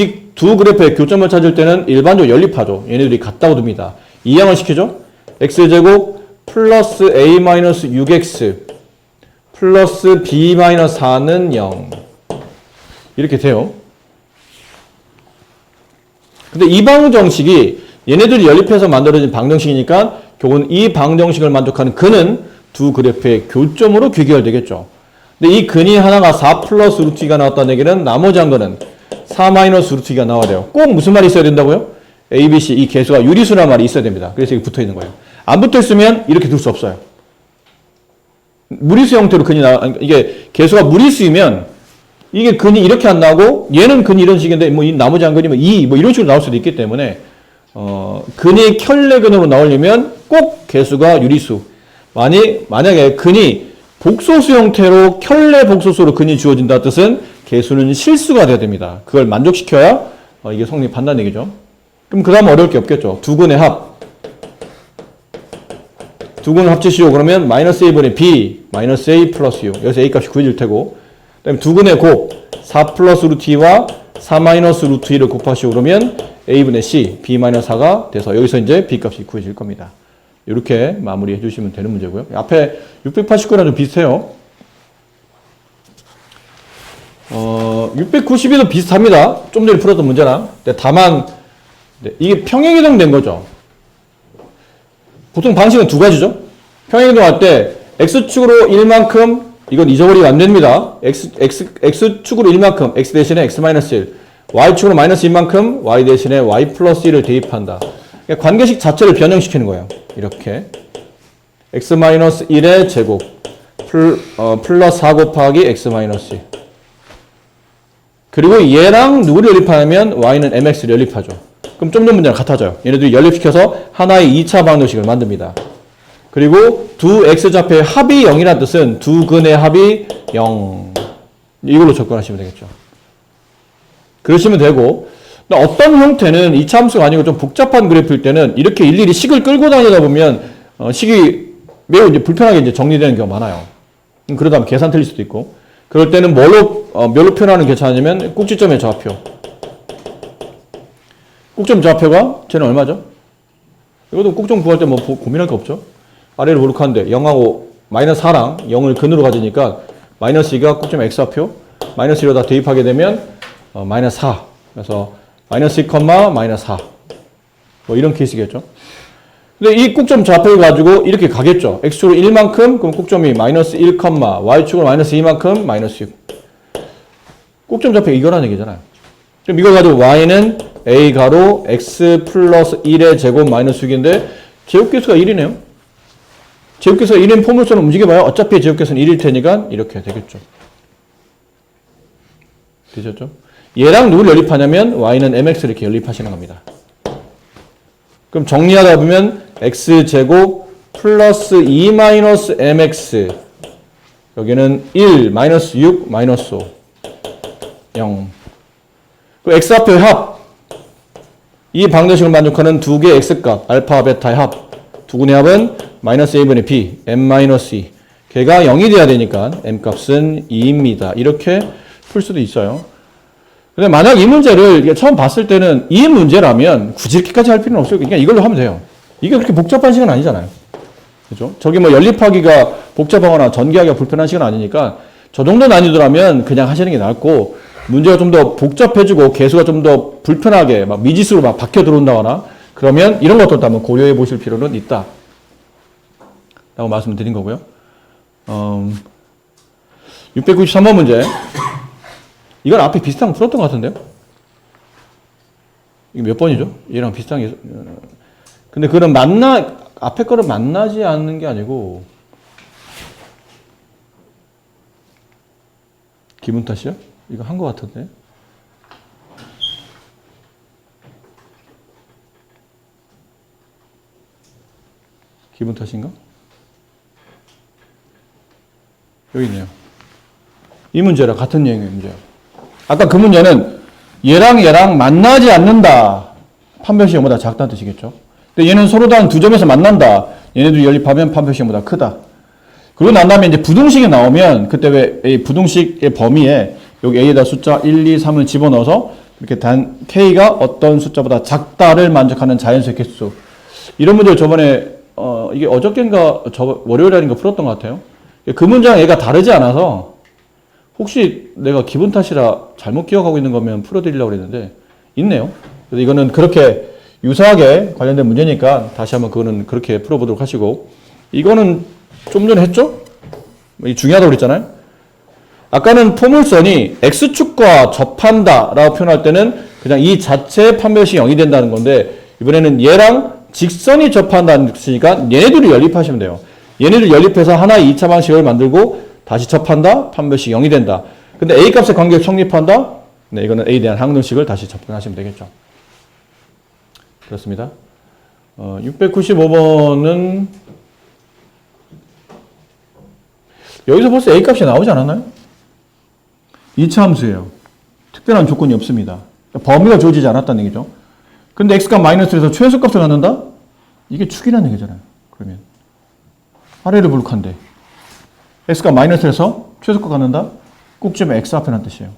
그래프의 교점을 찾을 때는 일반적으로 연립하죠. 얘네들이 같다고 둡니다. 이항을 시키죠. x제곱 플러스 a-6x 플러스 b-4는 0 이렇게 돼요. 근데 이 방정식이 얘네들이 연립해서 만들어진 방정식이니까 결국은 이 방정식을 만족하는 근은 두 그래프의 교점으로 귀결되겠죠. 근데 이 근이 하나가 4 플러스 루트 2가 나왔다는 얘기는 나머지 한 거는 4 마이너스 루트 2가 나와야 돼요. 꼭 무슨 말이 있어야 된다고요? A, B, C 이 개수가 유리수란 말이 있어야 됩니다. 그래서 이게 붙어 있는 거예요. 안 붙어 있으면 이렇게 둘 수 없어요. 무리수 형태로 근이 이게 개수가 무리수이면 이게 근이 이렇게 안 나오고 얘는 근이 이런 식인데 뭐 이 나머지 한 근이 뭐 2 뭐 이런 식으로 나올 수도 있기 때문에 근이 켤레근으로 나오려면 꼭 개수가 유리수. 만약에 근이 복소수 형태로 켤레 복소수로 근이 주어진다 뜻은 개수는 실수가 돼야 됩니다. 그걸 만족시켜야 이게 성립한다는 얘기죠. 그럼 그 다음 어려울 게 없겠죠. 두 근의 합. 두 근을 합치시오. 그러면 마이너스 a분의 b 마이너스 a 플러스 u. 여기서 a 값이 구해질 테고. 그 다음에 두 근의 곱. 4 플러스 루트 2와 4 마이너스 루트 2를 곱하시오. 그러면 a분의 c b 마이너스 4가 돼서 여기서 이제 b 값이 구해질 겁니다. 이렇게 마무리해 주시면 되는 문제고요. 앞에 689랑 좀 비슷해요. 692도 비슷합니다. 좀 전에 풀었던 문제랑. 근데 다만 이게 평행이동 된 거죠. 보통 방식은 두 가지죠. 평행이동 할 때 x축으로 1만큼 이건 잊어버리면 안 됩니다. x축으로 1만큼 x 대신에 x-1 y축으로 마이너스 1만큼 y 대신에 y 플러스 1을 대입한다. 그러니까 관계식 자체를 변형시키는 거예요. 이렇게 x-1의 제곱 플러스 4 곱하기 x-1 그리고 얘랑 누구를 연립하냐면 y는 mx를 연립하죠. 그럼 좀 전 문제랑 같아져요. 얘네들이 연립시켜서 하나의 2차 방정식을 만듭니다. 그리고 두 x좌표의 합이 0이라는 뜻은 두 근의 합이 0. 이걸로 접근하시면 되겠죠. 그러시면 되고 어떤 형태는 2차 함수가 아니고 좀 복잡한 그래프일 때는 이렇게 일일이 식을 끌고 다니다 보면 식이 매우 이제 불편하게 이제 정리되는 경우가 많아요. 그러다 보면 계산 틀릴 수도 있고 그럴 때는 뭘로 표현하는 게 괜찮으냐면 꼭지점의 좌표. 꼭점 좌표가 쟤는 얼마죠? 이것도 꼭점 구할 때 뭐 고민할 게 없죠. 아래로 볼록한데 0하고 마이너스 4랑 0을 근으로 가지니까 마이너스 2가 꼭점 x좌표 마이너스 1로 다 대입하게 되면 마이너스 4 그래서 마이너스 2, 마이너스 4 뭐 이런 케이스겠죠. 근데 이 꼭점 좌표를 가지고 이렇게 가겠죠. x축으로 1만큼, 그럼 꼭점이 마이너스 1, y축으로 마이너스 2만큼, 마이너스 6. 꼭점 좌표가 이거라는 얘기잖아요. 그럼 이걸 가지고 y는 a 가로 x 플러스 1의 제곱 마이너스 6인데 제곱계수가 1이네요. 제곱계수가 1인 포물선을 움직여봐요. 어차피 제곱계수는 1일 테니까 이렇게 되겠죠. 되셨죠? 얘랑 누굴 연립하냐면 y는 mx를 이렇게 연립하시는 겁니다. 그럼 정리하다 보면 x제곱 플러스 2 마이너스 mx 여기는 1 마이너스 6 마이너스 5 0 그럼 x좌표 합 이 방정식을 만족하는 두 개의 x값 알파 베타의 합 두 군의 합은 마이너스 a분의 b m 마이너스 2 걔가 0이 돼야 되니까 m값은 2입니다. 이렇게 풀 수도 있어요. 근데 만약 이 문제를 처음 봤을 때는 이 문제라면 굳이 이렇게까지 할 필요는 없어요. 그러니까 이걸로 하면 돼요. 이게 그렇게 복잡한 식은 아니잖아요. 그죠? 저기 뭐 연립하기가 복잡하거나 전개하기가 불편한 식은 아니니까 저 정도 난이도라면 그냥 하시는 게 낫고 문제가 좀 더 복잡해지고 개수가 좀 더 불편하게 막 미지수로 막 박혀 들어온다거나 그러면 이런 것들도 한번 고려해 보실 필요는 있다. 라고 말씀을 드린 거고요. 693번 문제. 이건 앞에 비슷한 거 풀었던 것 같은데요? 이게 몇 번이죠? 얘랑 비슷한 게. 근데 그건 앞에 거를 만나지 않는 게 아니고, 기분 탓이요? 이거 한 것 같은데? 기분 탓인가? 여기 있네요. 이 문제랑 같은 내용의 문제예요. 아까 그 문제는 얘랑 만나지 않는다. 판별식 0보다 작다는 뜻이겠죠. 근데 얘는 서로 다른 두 점에서 만난다. 얘네들이 연립하면 판별식 0보다 크다. 그리고 난 다음에 이제 부등식이 나오면 그때 왜 이 부등식의 범위에 여기 a에다 숫자 1, 2, 3을 집어넣어서 이렇게 k가 어떤 숫자보다 작다를 만족하는 자연수의 개수. 이런 문제를 저번에 이게 어저께인가 월요일에 아닌가 풀었던 것 같아요. 그 문제랑 얘가 다르지 않아서 혹시 내가 기분 탓이라 잘못 기억하고 있는 거면 풀어드리려고 그랬는데 있네요. 그래서 이거는 그렇게 유사하게 관련된 문제니까 다시 한번 그거는 그렇게 풀어보도록 하시고 이거는 좀 전에 했죠? 중요하다고 그랬잖아요. 아까는 포물선이 x축과 접한다 라고 표현할 때는 그냥 이 자체의 판별식이 0이 된다는 건데 이번에는 얘랑 직선이 접한다는 뜻이니까 얘네들을 연립하시면 돼요. 얘네들 연립해서 하나의 2차 방식을 만들고 다시 접한다? 판별식 0이 된다. 근데 A값의 관계를 성립한다? 네, 이거는 A에 대한 항등식을 다시 접근하시면 되겠죠. 그렇습니다. 695번은 여기서 벌써 A값이 나오지 않았나요? 2차 함수예요. 특별한 조건이 없습니다. 범위가 주어지지 않았다는 얘기죠. 근데 X값 마이너스에서 최소값을 갖는다? 이게 축이라는 얘기잖아요. 그러면 아래를 불룩한데 x가 마이너스에서 최소값 갖는다? 꼭지점에 x 앞에 란 뜻이에요.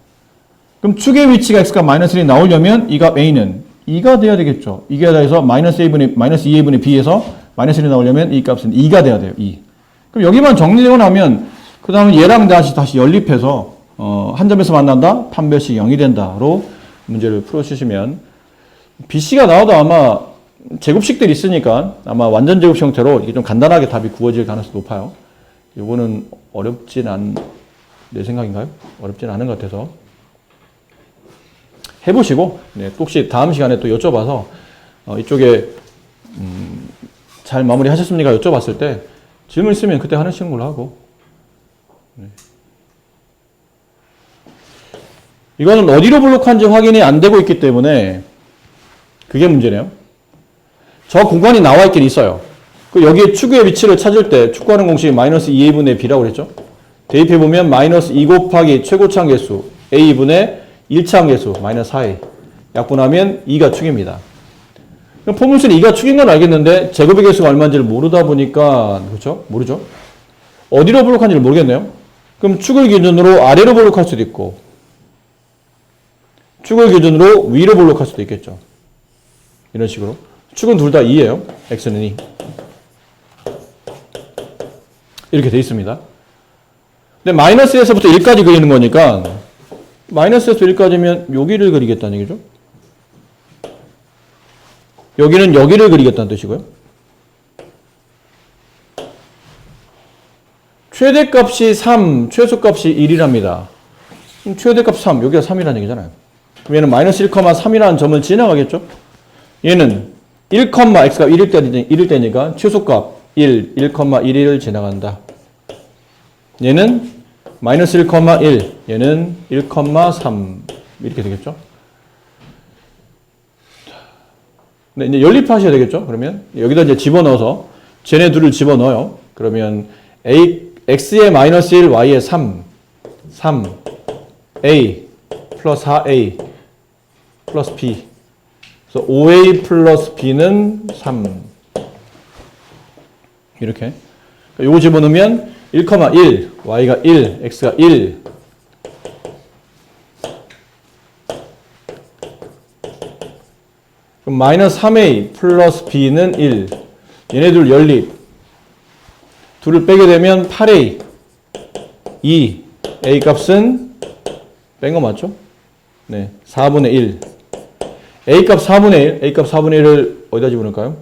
그럼 축의 위치가 x가 마이너스 1이 나오려면 이 값 a는 2가 돼야 되겠죠. 2가 돼서 마이너스 2a분의 b에서 마이너스 1이 나오려면 이 값은 2가 돼야 돼요. 2. 그럼 여기만 정리되고 나면 그 다음에 얘랑 다시 연립해서 한 점에서 만난다? 판별식 0이 된다로 문제를 풀어주시면 BC가 나와도 아마 제곱식들이 있으니까 아마 완전 제곱식 형태로 이게 좀 간단하게 답이 구워질 가능성이 높아요. 이거는 내 생각인가요? 어렵진 않은 것 같아서 해보시고 네, 혹시 다음 시간에 또 여쭤봐서 이쪽에 잘 마무리 하셨습니까? 여쭤봤을 때 질문 있으면 그때 하는 걸로 하고 네. 이거는 어디로 블록한지 확인이 안 되고 있기 때문에 그게 문제네요. 저 공간이 나와 있긴 있어요. 그 여기에 축의 위치를 찾을 때 축구하는 공식이 마이너스 2a분의 b라고 그랬죠. 대입해보면 마이너스 2 곱하기 최고차항 개수 a분의 1차항 개수 마이너스 4a 약분하면 2가 축입니다. 포물선이 2가 축인 건 알겠는데 제곱의 개수가 얼마인지를 모르다 보니까 그렇죠? 모르죠. 어디로 블록한지를 모르겠네요. 그럼 축을 기준으로 아래로 블록할 수도 있고 축을 기준으로 위로 블록할 수도 있겠죠. 이런 식으로. 축은 둘 다 2예요. x는 2. 이렇게 돼 있습니다. 근데 마이너스에서부터 1까지 그리는 거니까 마이너스에서 1까지면 여기를 그리겠다는 얘기죠. 여기는 여기를 그리겠다는 뜻이고요. 최대값이 3, 최소값이 1이랍니다. 그럼 최대값 3, 여기가 3이라는 얘기잖아요. 그럼 얘는 마이너스 1,3이라는 점을 지나가겠죠? 얘는 1,x가 1일 때니까 최소값 1, 1,1을 지나간다. 얘는 마이너스 1,1, 얘는 1,3 이렇게 되겠죠? 네, 이제 연립하셔야 되겠죠? 그러면 여기다 이제 집어넣어서 쟤네 둘을 집어넣어요. 그러면 x의 마이너스 1, y의 3, a 플러스 4a 플러스 b. 그래서 5a 플러스 b는 3. 이렇게. 요거 집어넣으면 1,1, y가 1, x가 1. 그럼 마이너스 3a 플러스 b는 1. 얘네들 연립. 둘을 빼게 되면 8a, 2, a 값은 뺀 거 맞죠? 네, 4분의 1. a 값 4분의 1, a 값 4분의 1을 어디다 집어넣을까요?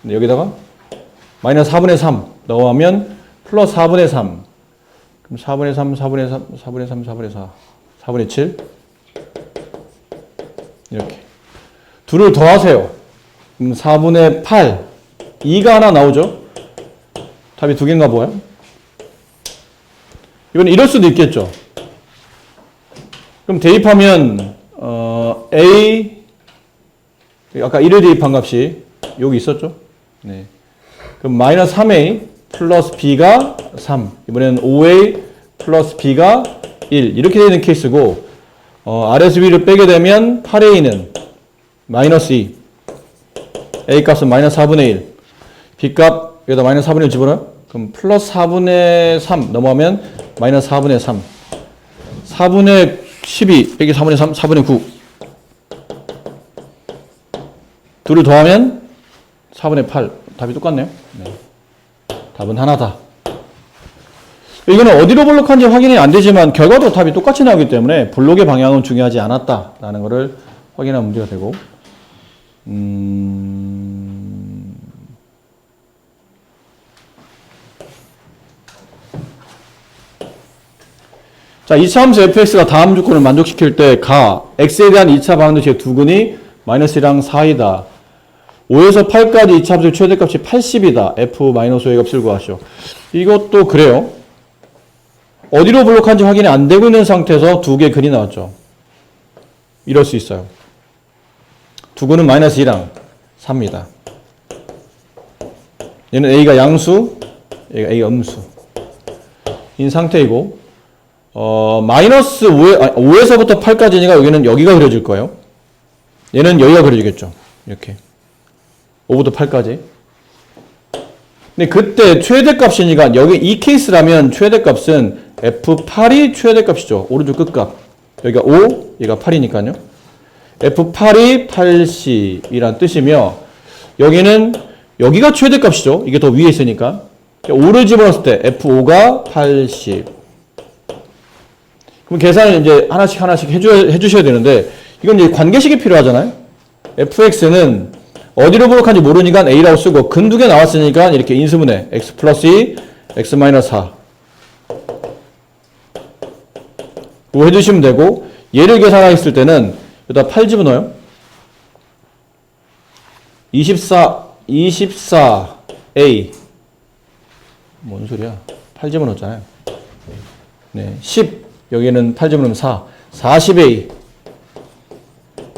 네, 여기다가 마이너스 4분의 3 넣으면 플러스 4분의 3. 그럼 4분의 3, 4분의 3, 4분의 3, 4분의 4, 4분의 7. 이렇게. 둘을 더하세요. 그럼 4분의 8. 2가 하나 나오죠? 답이 두 개인가 뭐야? 이건 이럴 수도 있겠죠. 그럼 대입하면 a 아까 1을 대입한 값이 여기 있었죠? 네. 그럼 마이너스 3a 플러스 b가 3. 이번에는 5a 플러스 b가 1. 이렇게 되는 케이스고 아래에서 위를 빼게 되면 8a는 마이너스 2. a 값은 마이너스 4분의 1. b 값 여기다 마이너스 4분의 1 집어넣어요? 그럼 플러스 4분의 3 넘어가면 마이너스 4분의 3. 4분의 12 빼기 4분의 3, 4분의 9. 둘을 더하면 4분의 8. 답이 똑같네요. 네. 답은 하나다. 이거는 어디로 블록한지 확인이 안 되지만 결과도 답이 똑같이 나오기 때문에 블록의 방향은 중요하지 않았다라는 것을 확인한 문제가 되고 자, 2차 함수 fx가 다음 조건을 만족시킬 때 가 x에 대한 2차 방정식의 두근이 마이너스 1랑 4이다. 5에서 8까지 2차 함수의 최대값이 80이다. f-5의 값을 구하시오. 이것도 그래요. 어디로 블록한지 확인이 안 되고 있는 상태에서 두 개의 근이 나왔죠. 이럴 수 있어요. 두근은 마이너스 2랑 3입니다. 얘는 a가 양수, 얘가 a가 음수. 인 상태이고 마이너스 5에서부터 8까지니까 여기는 여기가 그려질 거예요. 얘는 여기가 그려지겠죠. 이렇게. 5부터 8까지. 근데 그때 최대값이니까 여기 이 케이스라면 최대값은 F8이 최대값이죠. 오른쪽 끝값. 여기가 5, 얘가 8이니까요. F8이 80이란 뜻이며 여기는 여기가 최대값이죠. 이게 더 위에 있으니까. 5를 집어넣었을 때 F5가 80. 그럼 계산을 이제 하나씩 해주셔야 되는데 이건 이제 관계식이 필요하잖아요. fx는 어디로 블록한지 모르니까 a라고 쓰고 근 두 개 나왔으니까 이렇게 인수분해 x 플러스 2, x 마이너스 4 그거 해주시면 되고 얘를 계산하였을 때는 여기다 8 집어넣어요. 24a 뭔 소리야? 8 집어넣었잖아요. 네, 10 여기는 8 집어넣으면 4 40a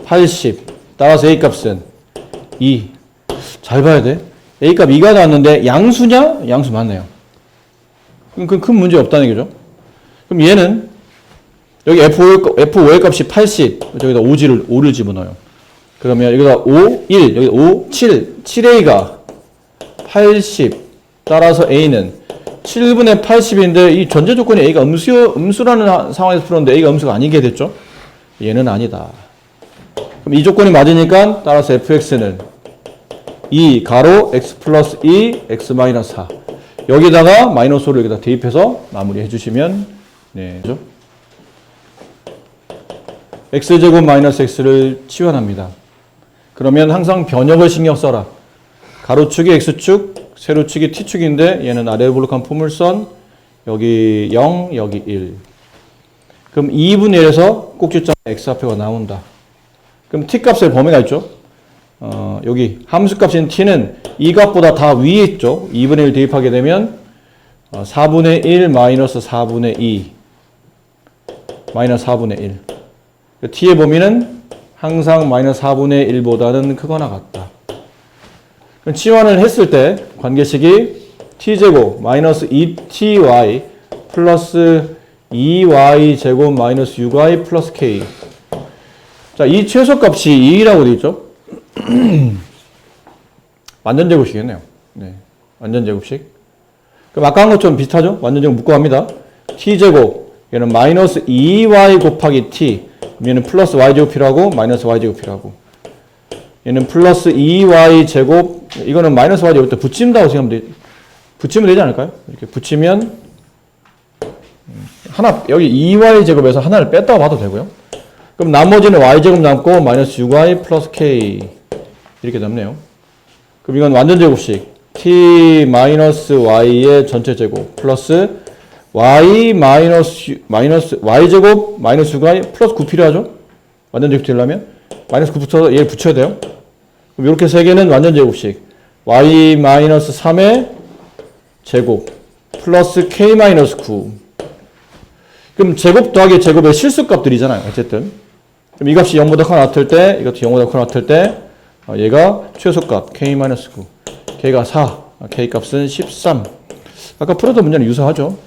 80 따라서 a 값은 2 잘 봐야 돼. a 값 2가 나왔는데 양수냐? 양수 맞네요. 그럼 큰 문제 없다는 얘기죠. 그럼 얘는 여기 F5의 값이 80 여기다 5를 집어넣어요. 그러면 여기다 5, 1 여기 5, 7 7a가 80 따라서 a는 7분의 80인데 이 전제 조건이 a가 음수라는 상황에서 풀었는데 a가 음수가 아니게 됐죠. 얘는 아니다. 그럼 이 조건이 맞으니까 따라서 fx는 2 가로 x 플러스 2 x 마이너스 4 여기다가 마이너스 5를 여기다 대입해서 마무리해 주시면 네, 그죠? x제곱 마이너스 x를 치환합니다. 그러면 항상 변형을 신경 써라. 가로축이 x축, 세로축이 t축인데 얘는 아래로 블록한 포물선, 여기 0, 여기 1. 그럼 2분의 1에서 꼭지점 x좌표가 나온다. 그럼 t값의 범위가 있죠. 여기 함수값인 t는 이 값보다 다 위에 있죠. 2분의 1 대입하게 되면 4분의 1 마이너스 4분의 2 마이너스 4분의 1. t의 범위는 항상 마이너스 4분의 1보다는 크거나 같다. 그럼 치환을 했을 때 관계식이 t제곱 마이너스 2ty 플러스 2y제곱 마이너스 6y 플러스 k. 자, 이 최소값이 2라고 되어 있죠. 완전제곱식이겠네요. 네, 완전제곱식. 그럼 아까 한 것처럼 비슷하죠? 완전제곱 묶고 합니다. t제곱, 얘는 마이너스 2y 곱하기 t, 얘는 플러스 y제곱이라고 마이너스 y제곱이라고. 얘는 플러스 2y제곱, 이거는 마이너스 y제곱 때 붙인다고 생각하면 붙이면 되지 않을까요? 이렇게 붙이면 하나, 여기 2y제곱에서 하나를 뺐다고 봐도 되고요. 그럼 나머지는 y제곱 남고 마이너스 6y 플러스 k 이렇게 남네요. 그럼 이건 완전제곱식 t 마이너스 y의 전체 제곱 플러스 y 마이너스 y제곱 마이너스 6y 플러스 9 필요하죠? 완전제곱 되려면 마이너스 9 붙여서 얘를 붙여야 돼요. 그럼 이렇게 세 개는 완전제곱식 y 마이너스 3의 제곱 플러스 k 마이너스 9. 그럼 제곱 더하기 제곱의 실수값들이잖아요. 어쨌든. 그럼 이 값이 0보다 크거나 같을 때, 이것도 0보다 크거나 같을 때, 얘가 최소값 k-9. k가 4. k 값은 13. 아까 풀었던 문제는 유사하죠.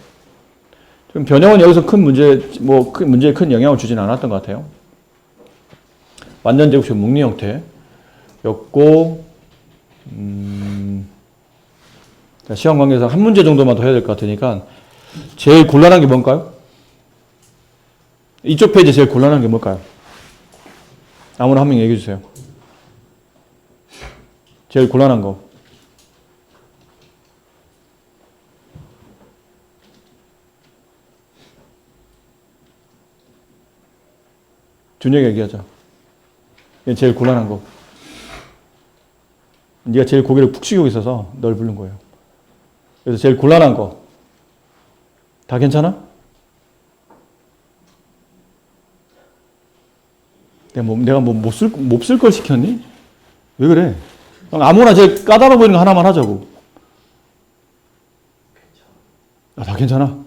그럼 변형은 여기서 큰 문제에 큰 영향을 주지는 않았던 것 같아요. 완전 제곱식 묵리 형태였고, 시험 관계에서 한 문제 정도만 더 해야 될 것 같으니까, 제일 곤란한 게 뭔가요? 이쪽 페이지 제일 곤란한 게 뭘까요? 아무나 한 명 얘기해 주세요. 제일 곤란한 거. 준혁이 얘기하자. 이게 제일 곤란한 거. 네가 제일 고개를 푹 숙이고 있어서 널 부른 거예요. 그래서 제일 곤란한 거. 다 괜찮아? 내가 몹쓸 걸 시켰니? 왜 그래? 아무나 제일 까다로워 보이는 거 하나만 하자고. 다 괜찮아?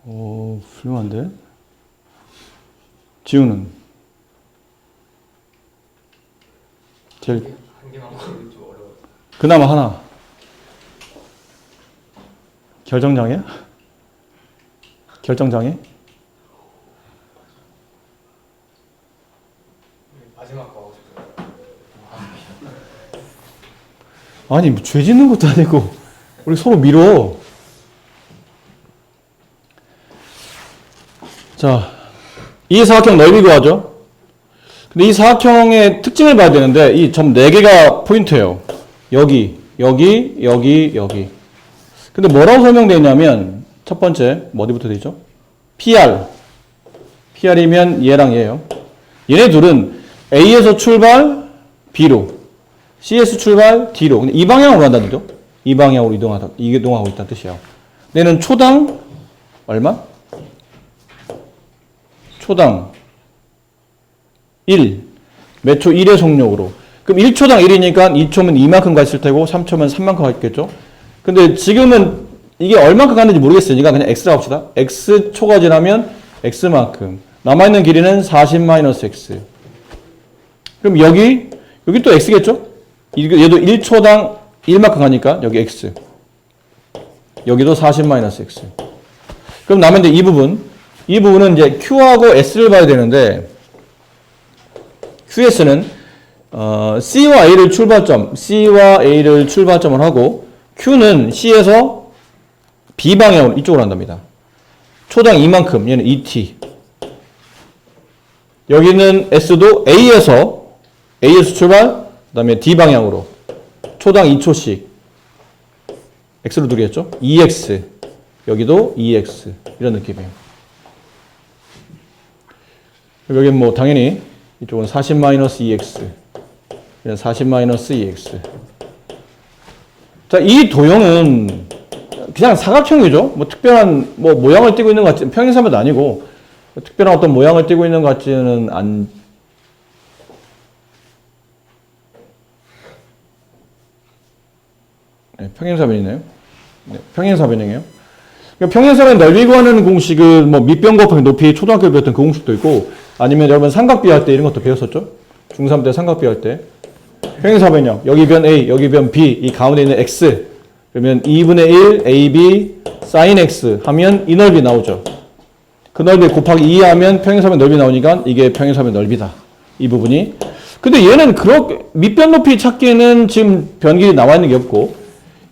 오, 훌륭한데? 지우는? 제일. 한 개만 고르기 좀 어려워. 그나마 하나. 결정장애? 결정장애? 마지막 거 하고 싶어요. 아니, 죄 짓는 것도 아니고, 우리 서로 밀어. 자, 이 사각형 넓이 구하죠? 근데 이 사각형의 특징을 봐야 되는데, 이 점 4개가 포인트예요. 여기, 여기, 여기, 여기. 근데 뭐라고 설명되어 있냐면, 첫 번째, 어디부터 되죠? PR. PR이면 얘랑 얘예요. 얘네 둘은 A에서 출발, B로. C에서 출발, D로. 근데 이 방향으로 간다는 거죠? 이 방향으로 이동하고 있다는 뜻이에요. 얘는 초당, 얼마? 초당 1. 몇 초 1의 속력으로. 그럼 1초당 1이니까 2초면 이만큼 가 있을 테고 3초면 3만큼 가 있겠죠? 근데 지금은 이게 얼마큼 갔는지 모르겠으니까 그냥 x라고 합시다. x초가 지나면 x만큼. 남아있는 길이는 40-x. 그럼 여기 또 x겠죠? 얘도 1초당 1만큼 가니까 여기 x. 여기도 40-x. 그럼 남은 이제 이 부분은 이제 q하고 s를 봐야 되는데 qs는 c와 a를 출발점을 하고 q는 c에서 b 방향으로 이쪽으로 한답니다. 초당 이만큼 얘는 2t. 여기는 s도 a에서 출발, 그 다음에 d 방향으로 초당 2초씩 x로 두겠죠? 2x. 여기도 2x. 이런 느낌이에요. 여기는 뭐 당연히 이쪽은 40-2x 40-2x. 자, 이 도형은 그냥 사각형이죠. 뭐 특별한 뭐 모양을 띠고 있는 것 같지, 평행사면도 아니고 특별한 어떤 모양을 띠고 있는 것 같지는 안. 네, 평행사변이네요. 네, 평행사변이에요. 그러니까 평행사변 넓이 구하는 공식은 뭐 밑변 곱하기 높이 초등학교 배웠던 그 공식도 있고, 아니면 여러분 삼각비 할 때 이런 것도 배웠었죠. 중3 때 삼각비 할 때. 평행사변형, 여기 변 A, 여기 변 B, 이 가운데 있는 X, 그러면 2분의 1 AB sin X 하면 이 넓이 나오죠. 그 넓이 곱하기 2 하면 평행사변 넓이 나오니까 이게 평행사변 넓이다. 이 부분이. 근데 얘는 그렇게 밑변 높이 찾기에는 지금 변길이 나와 있는 게 없고,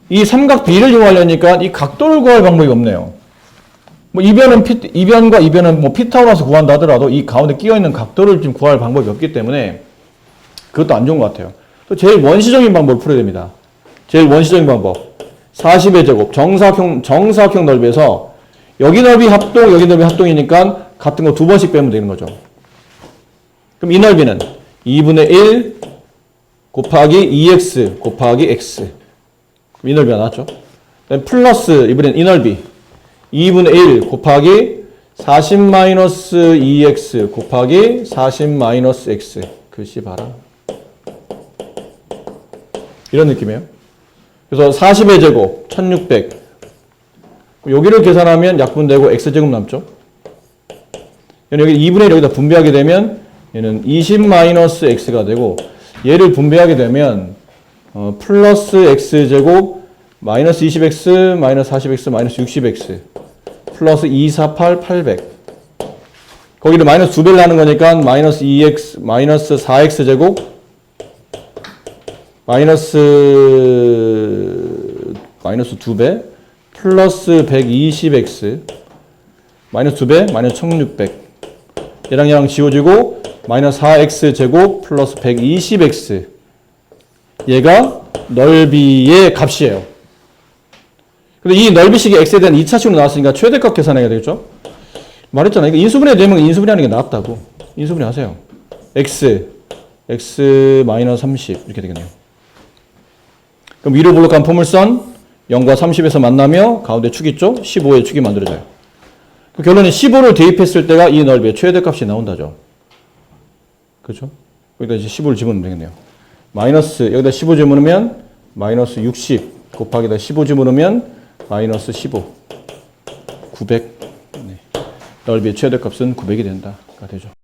이 삼각 B를 이용하려니까 이 각도를 구할 방법이 없네요. 뭐 이변과 이변은 뭐 피타고라서 구한다 하더라도 이 가운데 끼어 있는 각도를 지금 구할 방법이 없기 때문에 그것도 안 좋은 것 같아요. 또 제일 원시적인 방법을 풀어야 됩니다. 제일 원시적인 방법. 40의 제곱 정사각형 넓이에서 여기 넓이 합동, 여기 넓이 합동이니까 같은 거 두 번씩 빼면 되는 거죠. 그럼 이 넓이는 2분의 1 곱하기 2x 곱하기 x. 이 넓이가 나왔죠. 플러스 이번엔 이 넓이 2분의 1 곱하기 40-2x 곱하기 40-x. 글씨 봐라. 이런 느낌이에요. 그래서 40의 제곱 1600. 여기를 계산하면 약분되고 x제곱 남죠. 여기 2분의 1 여기다 분배하게 되면 얘는 20-x가 되고, 얘를 분배하게 되면 플러스 x제곱 마이너스 20x 마이너스 40x 마이너스 60x 플러스 248 800. 거기를 마이너스 2배를 하는 거니까 마이너스 2x 마이너스 4x제곱 마이너스 2배 플러스 120x 마이너스 2배 마이너스 1600. 얘랑 지워지고 마이너스 4x제곱 플러스 120x. 얘가 넓이의 값이에요. 근데 이 넓이식이 x에 대한 2차식으로 나왔으니까 최대값 계산해야 되겠죠? 말했잖아. 이거 인수분해 되면 인수분해 하는 게 낫다고. 인수분해 하세요. x 마이너스 30 이렇게 되겠네요. 그럼 위로 볼록한 포물선 0과 30에서 만나며 가운데 축 있죠? 15의 축이 만들어져요. 그 결론은 15를 대입했을 때가 이 넓이의 최대값이 나온다죠. 그렇죠? 여기다 이제 15를 집어넣으면 되겠네요. 마이너스 여기다 15 집어넣으면 마이너스 60 곱하기다 15 집어넣으면 마이너스 15 900. 네. 넓이의 최대값은 900이 된다가 되죠.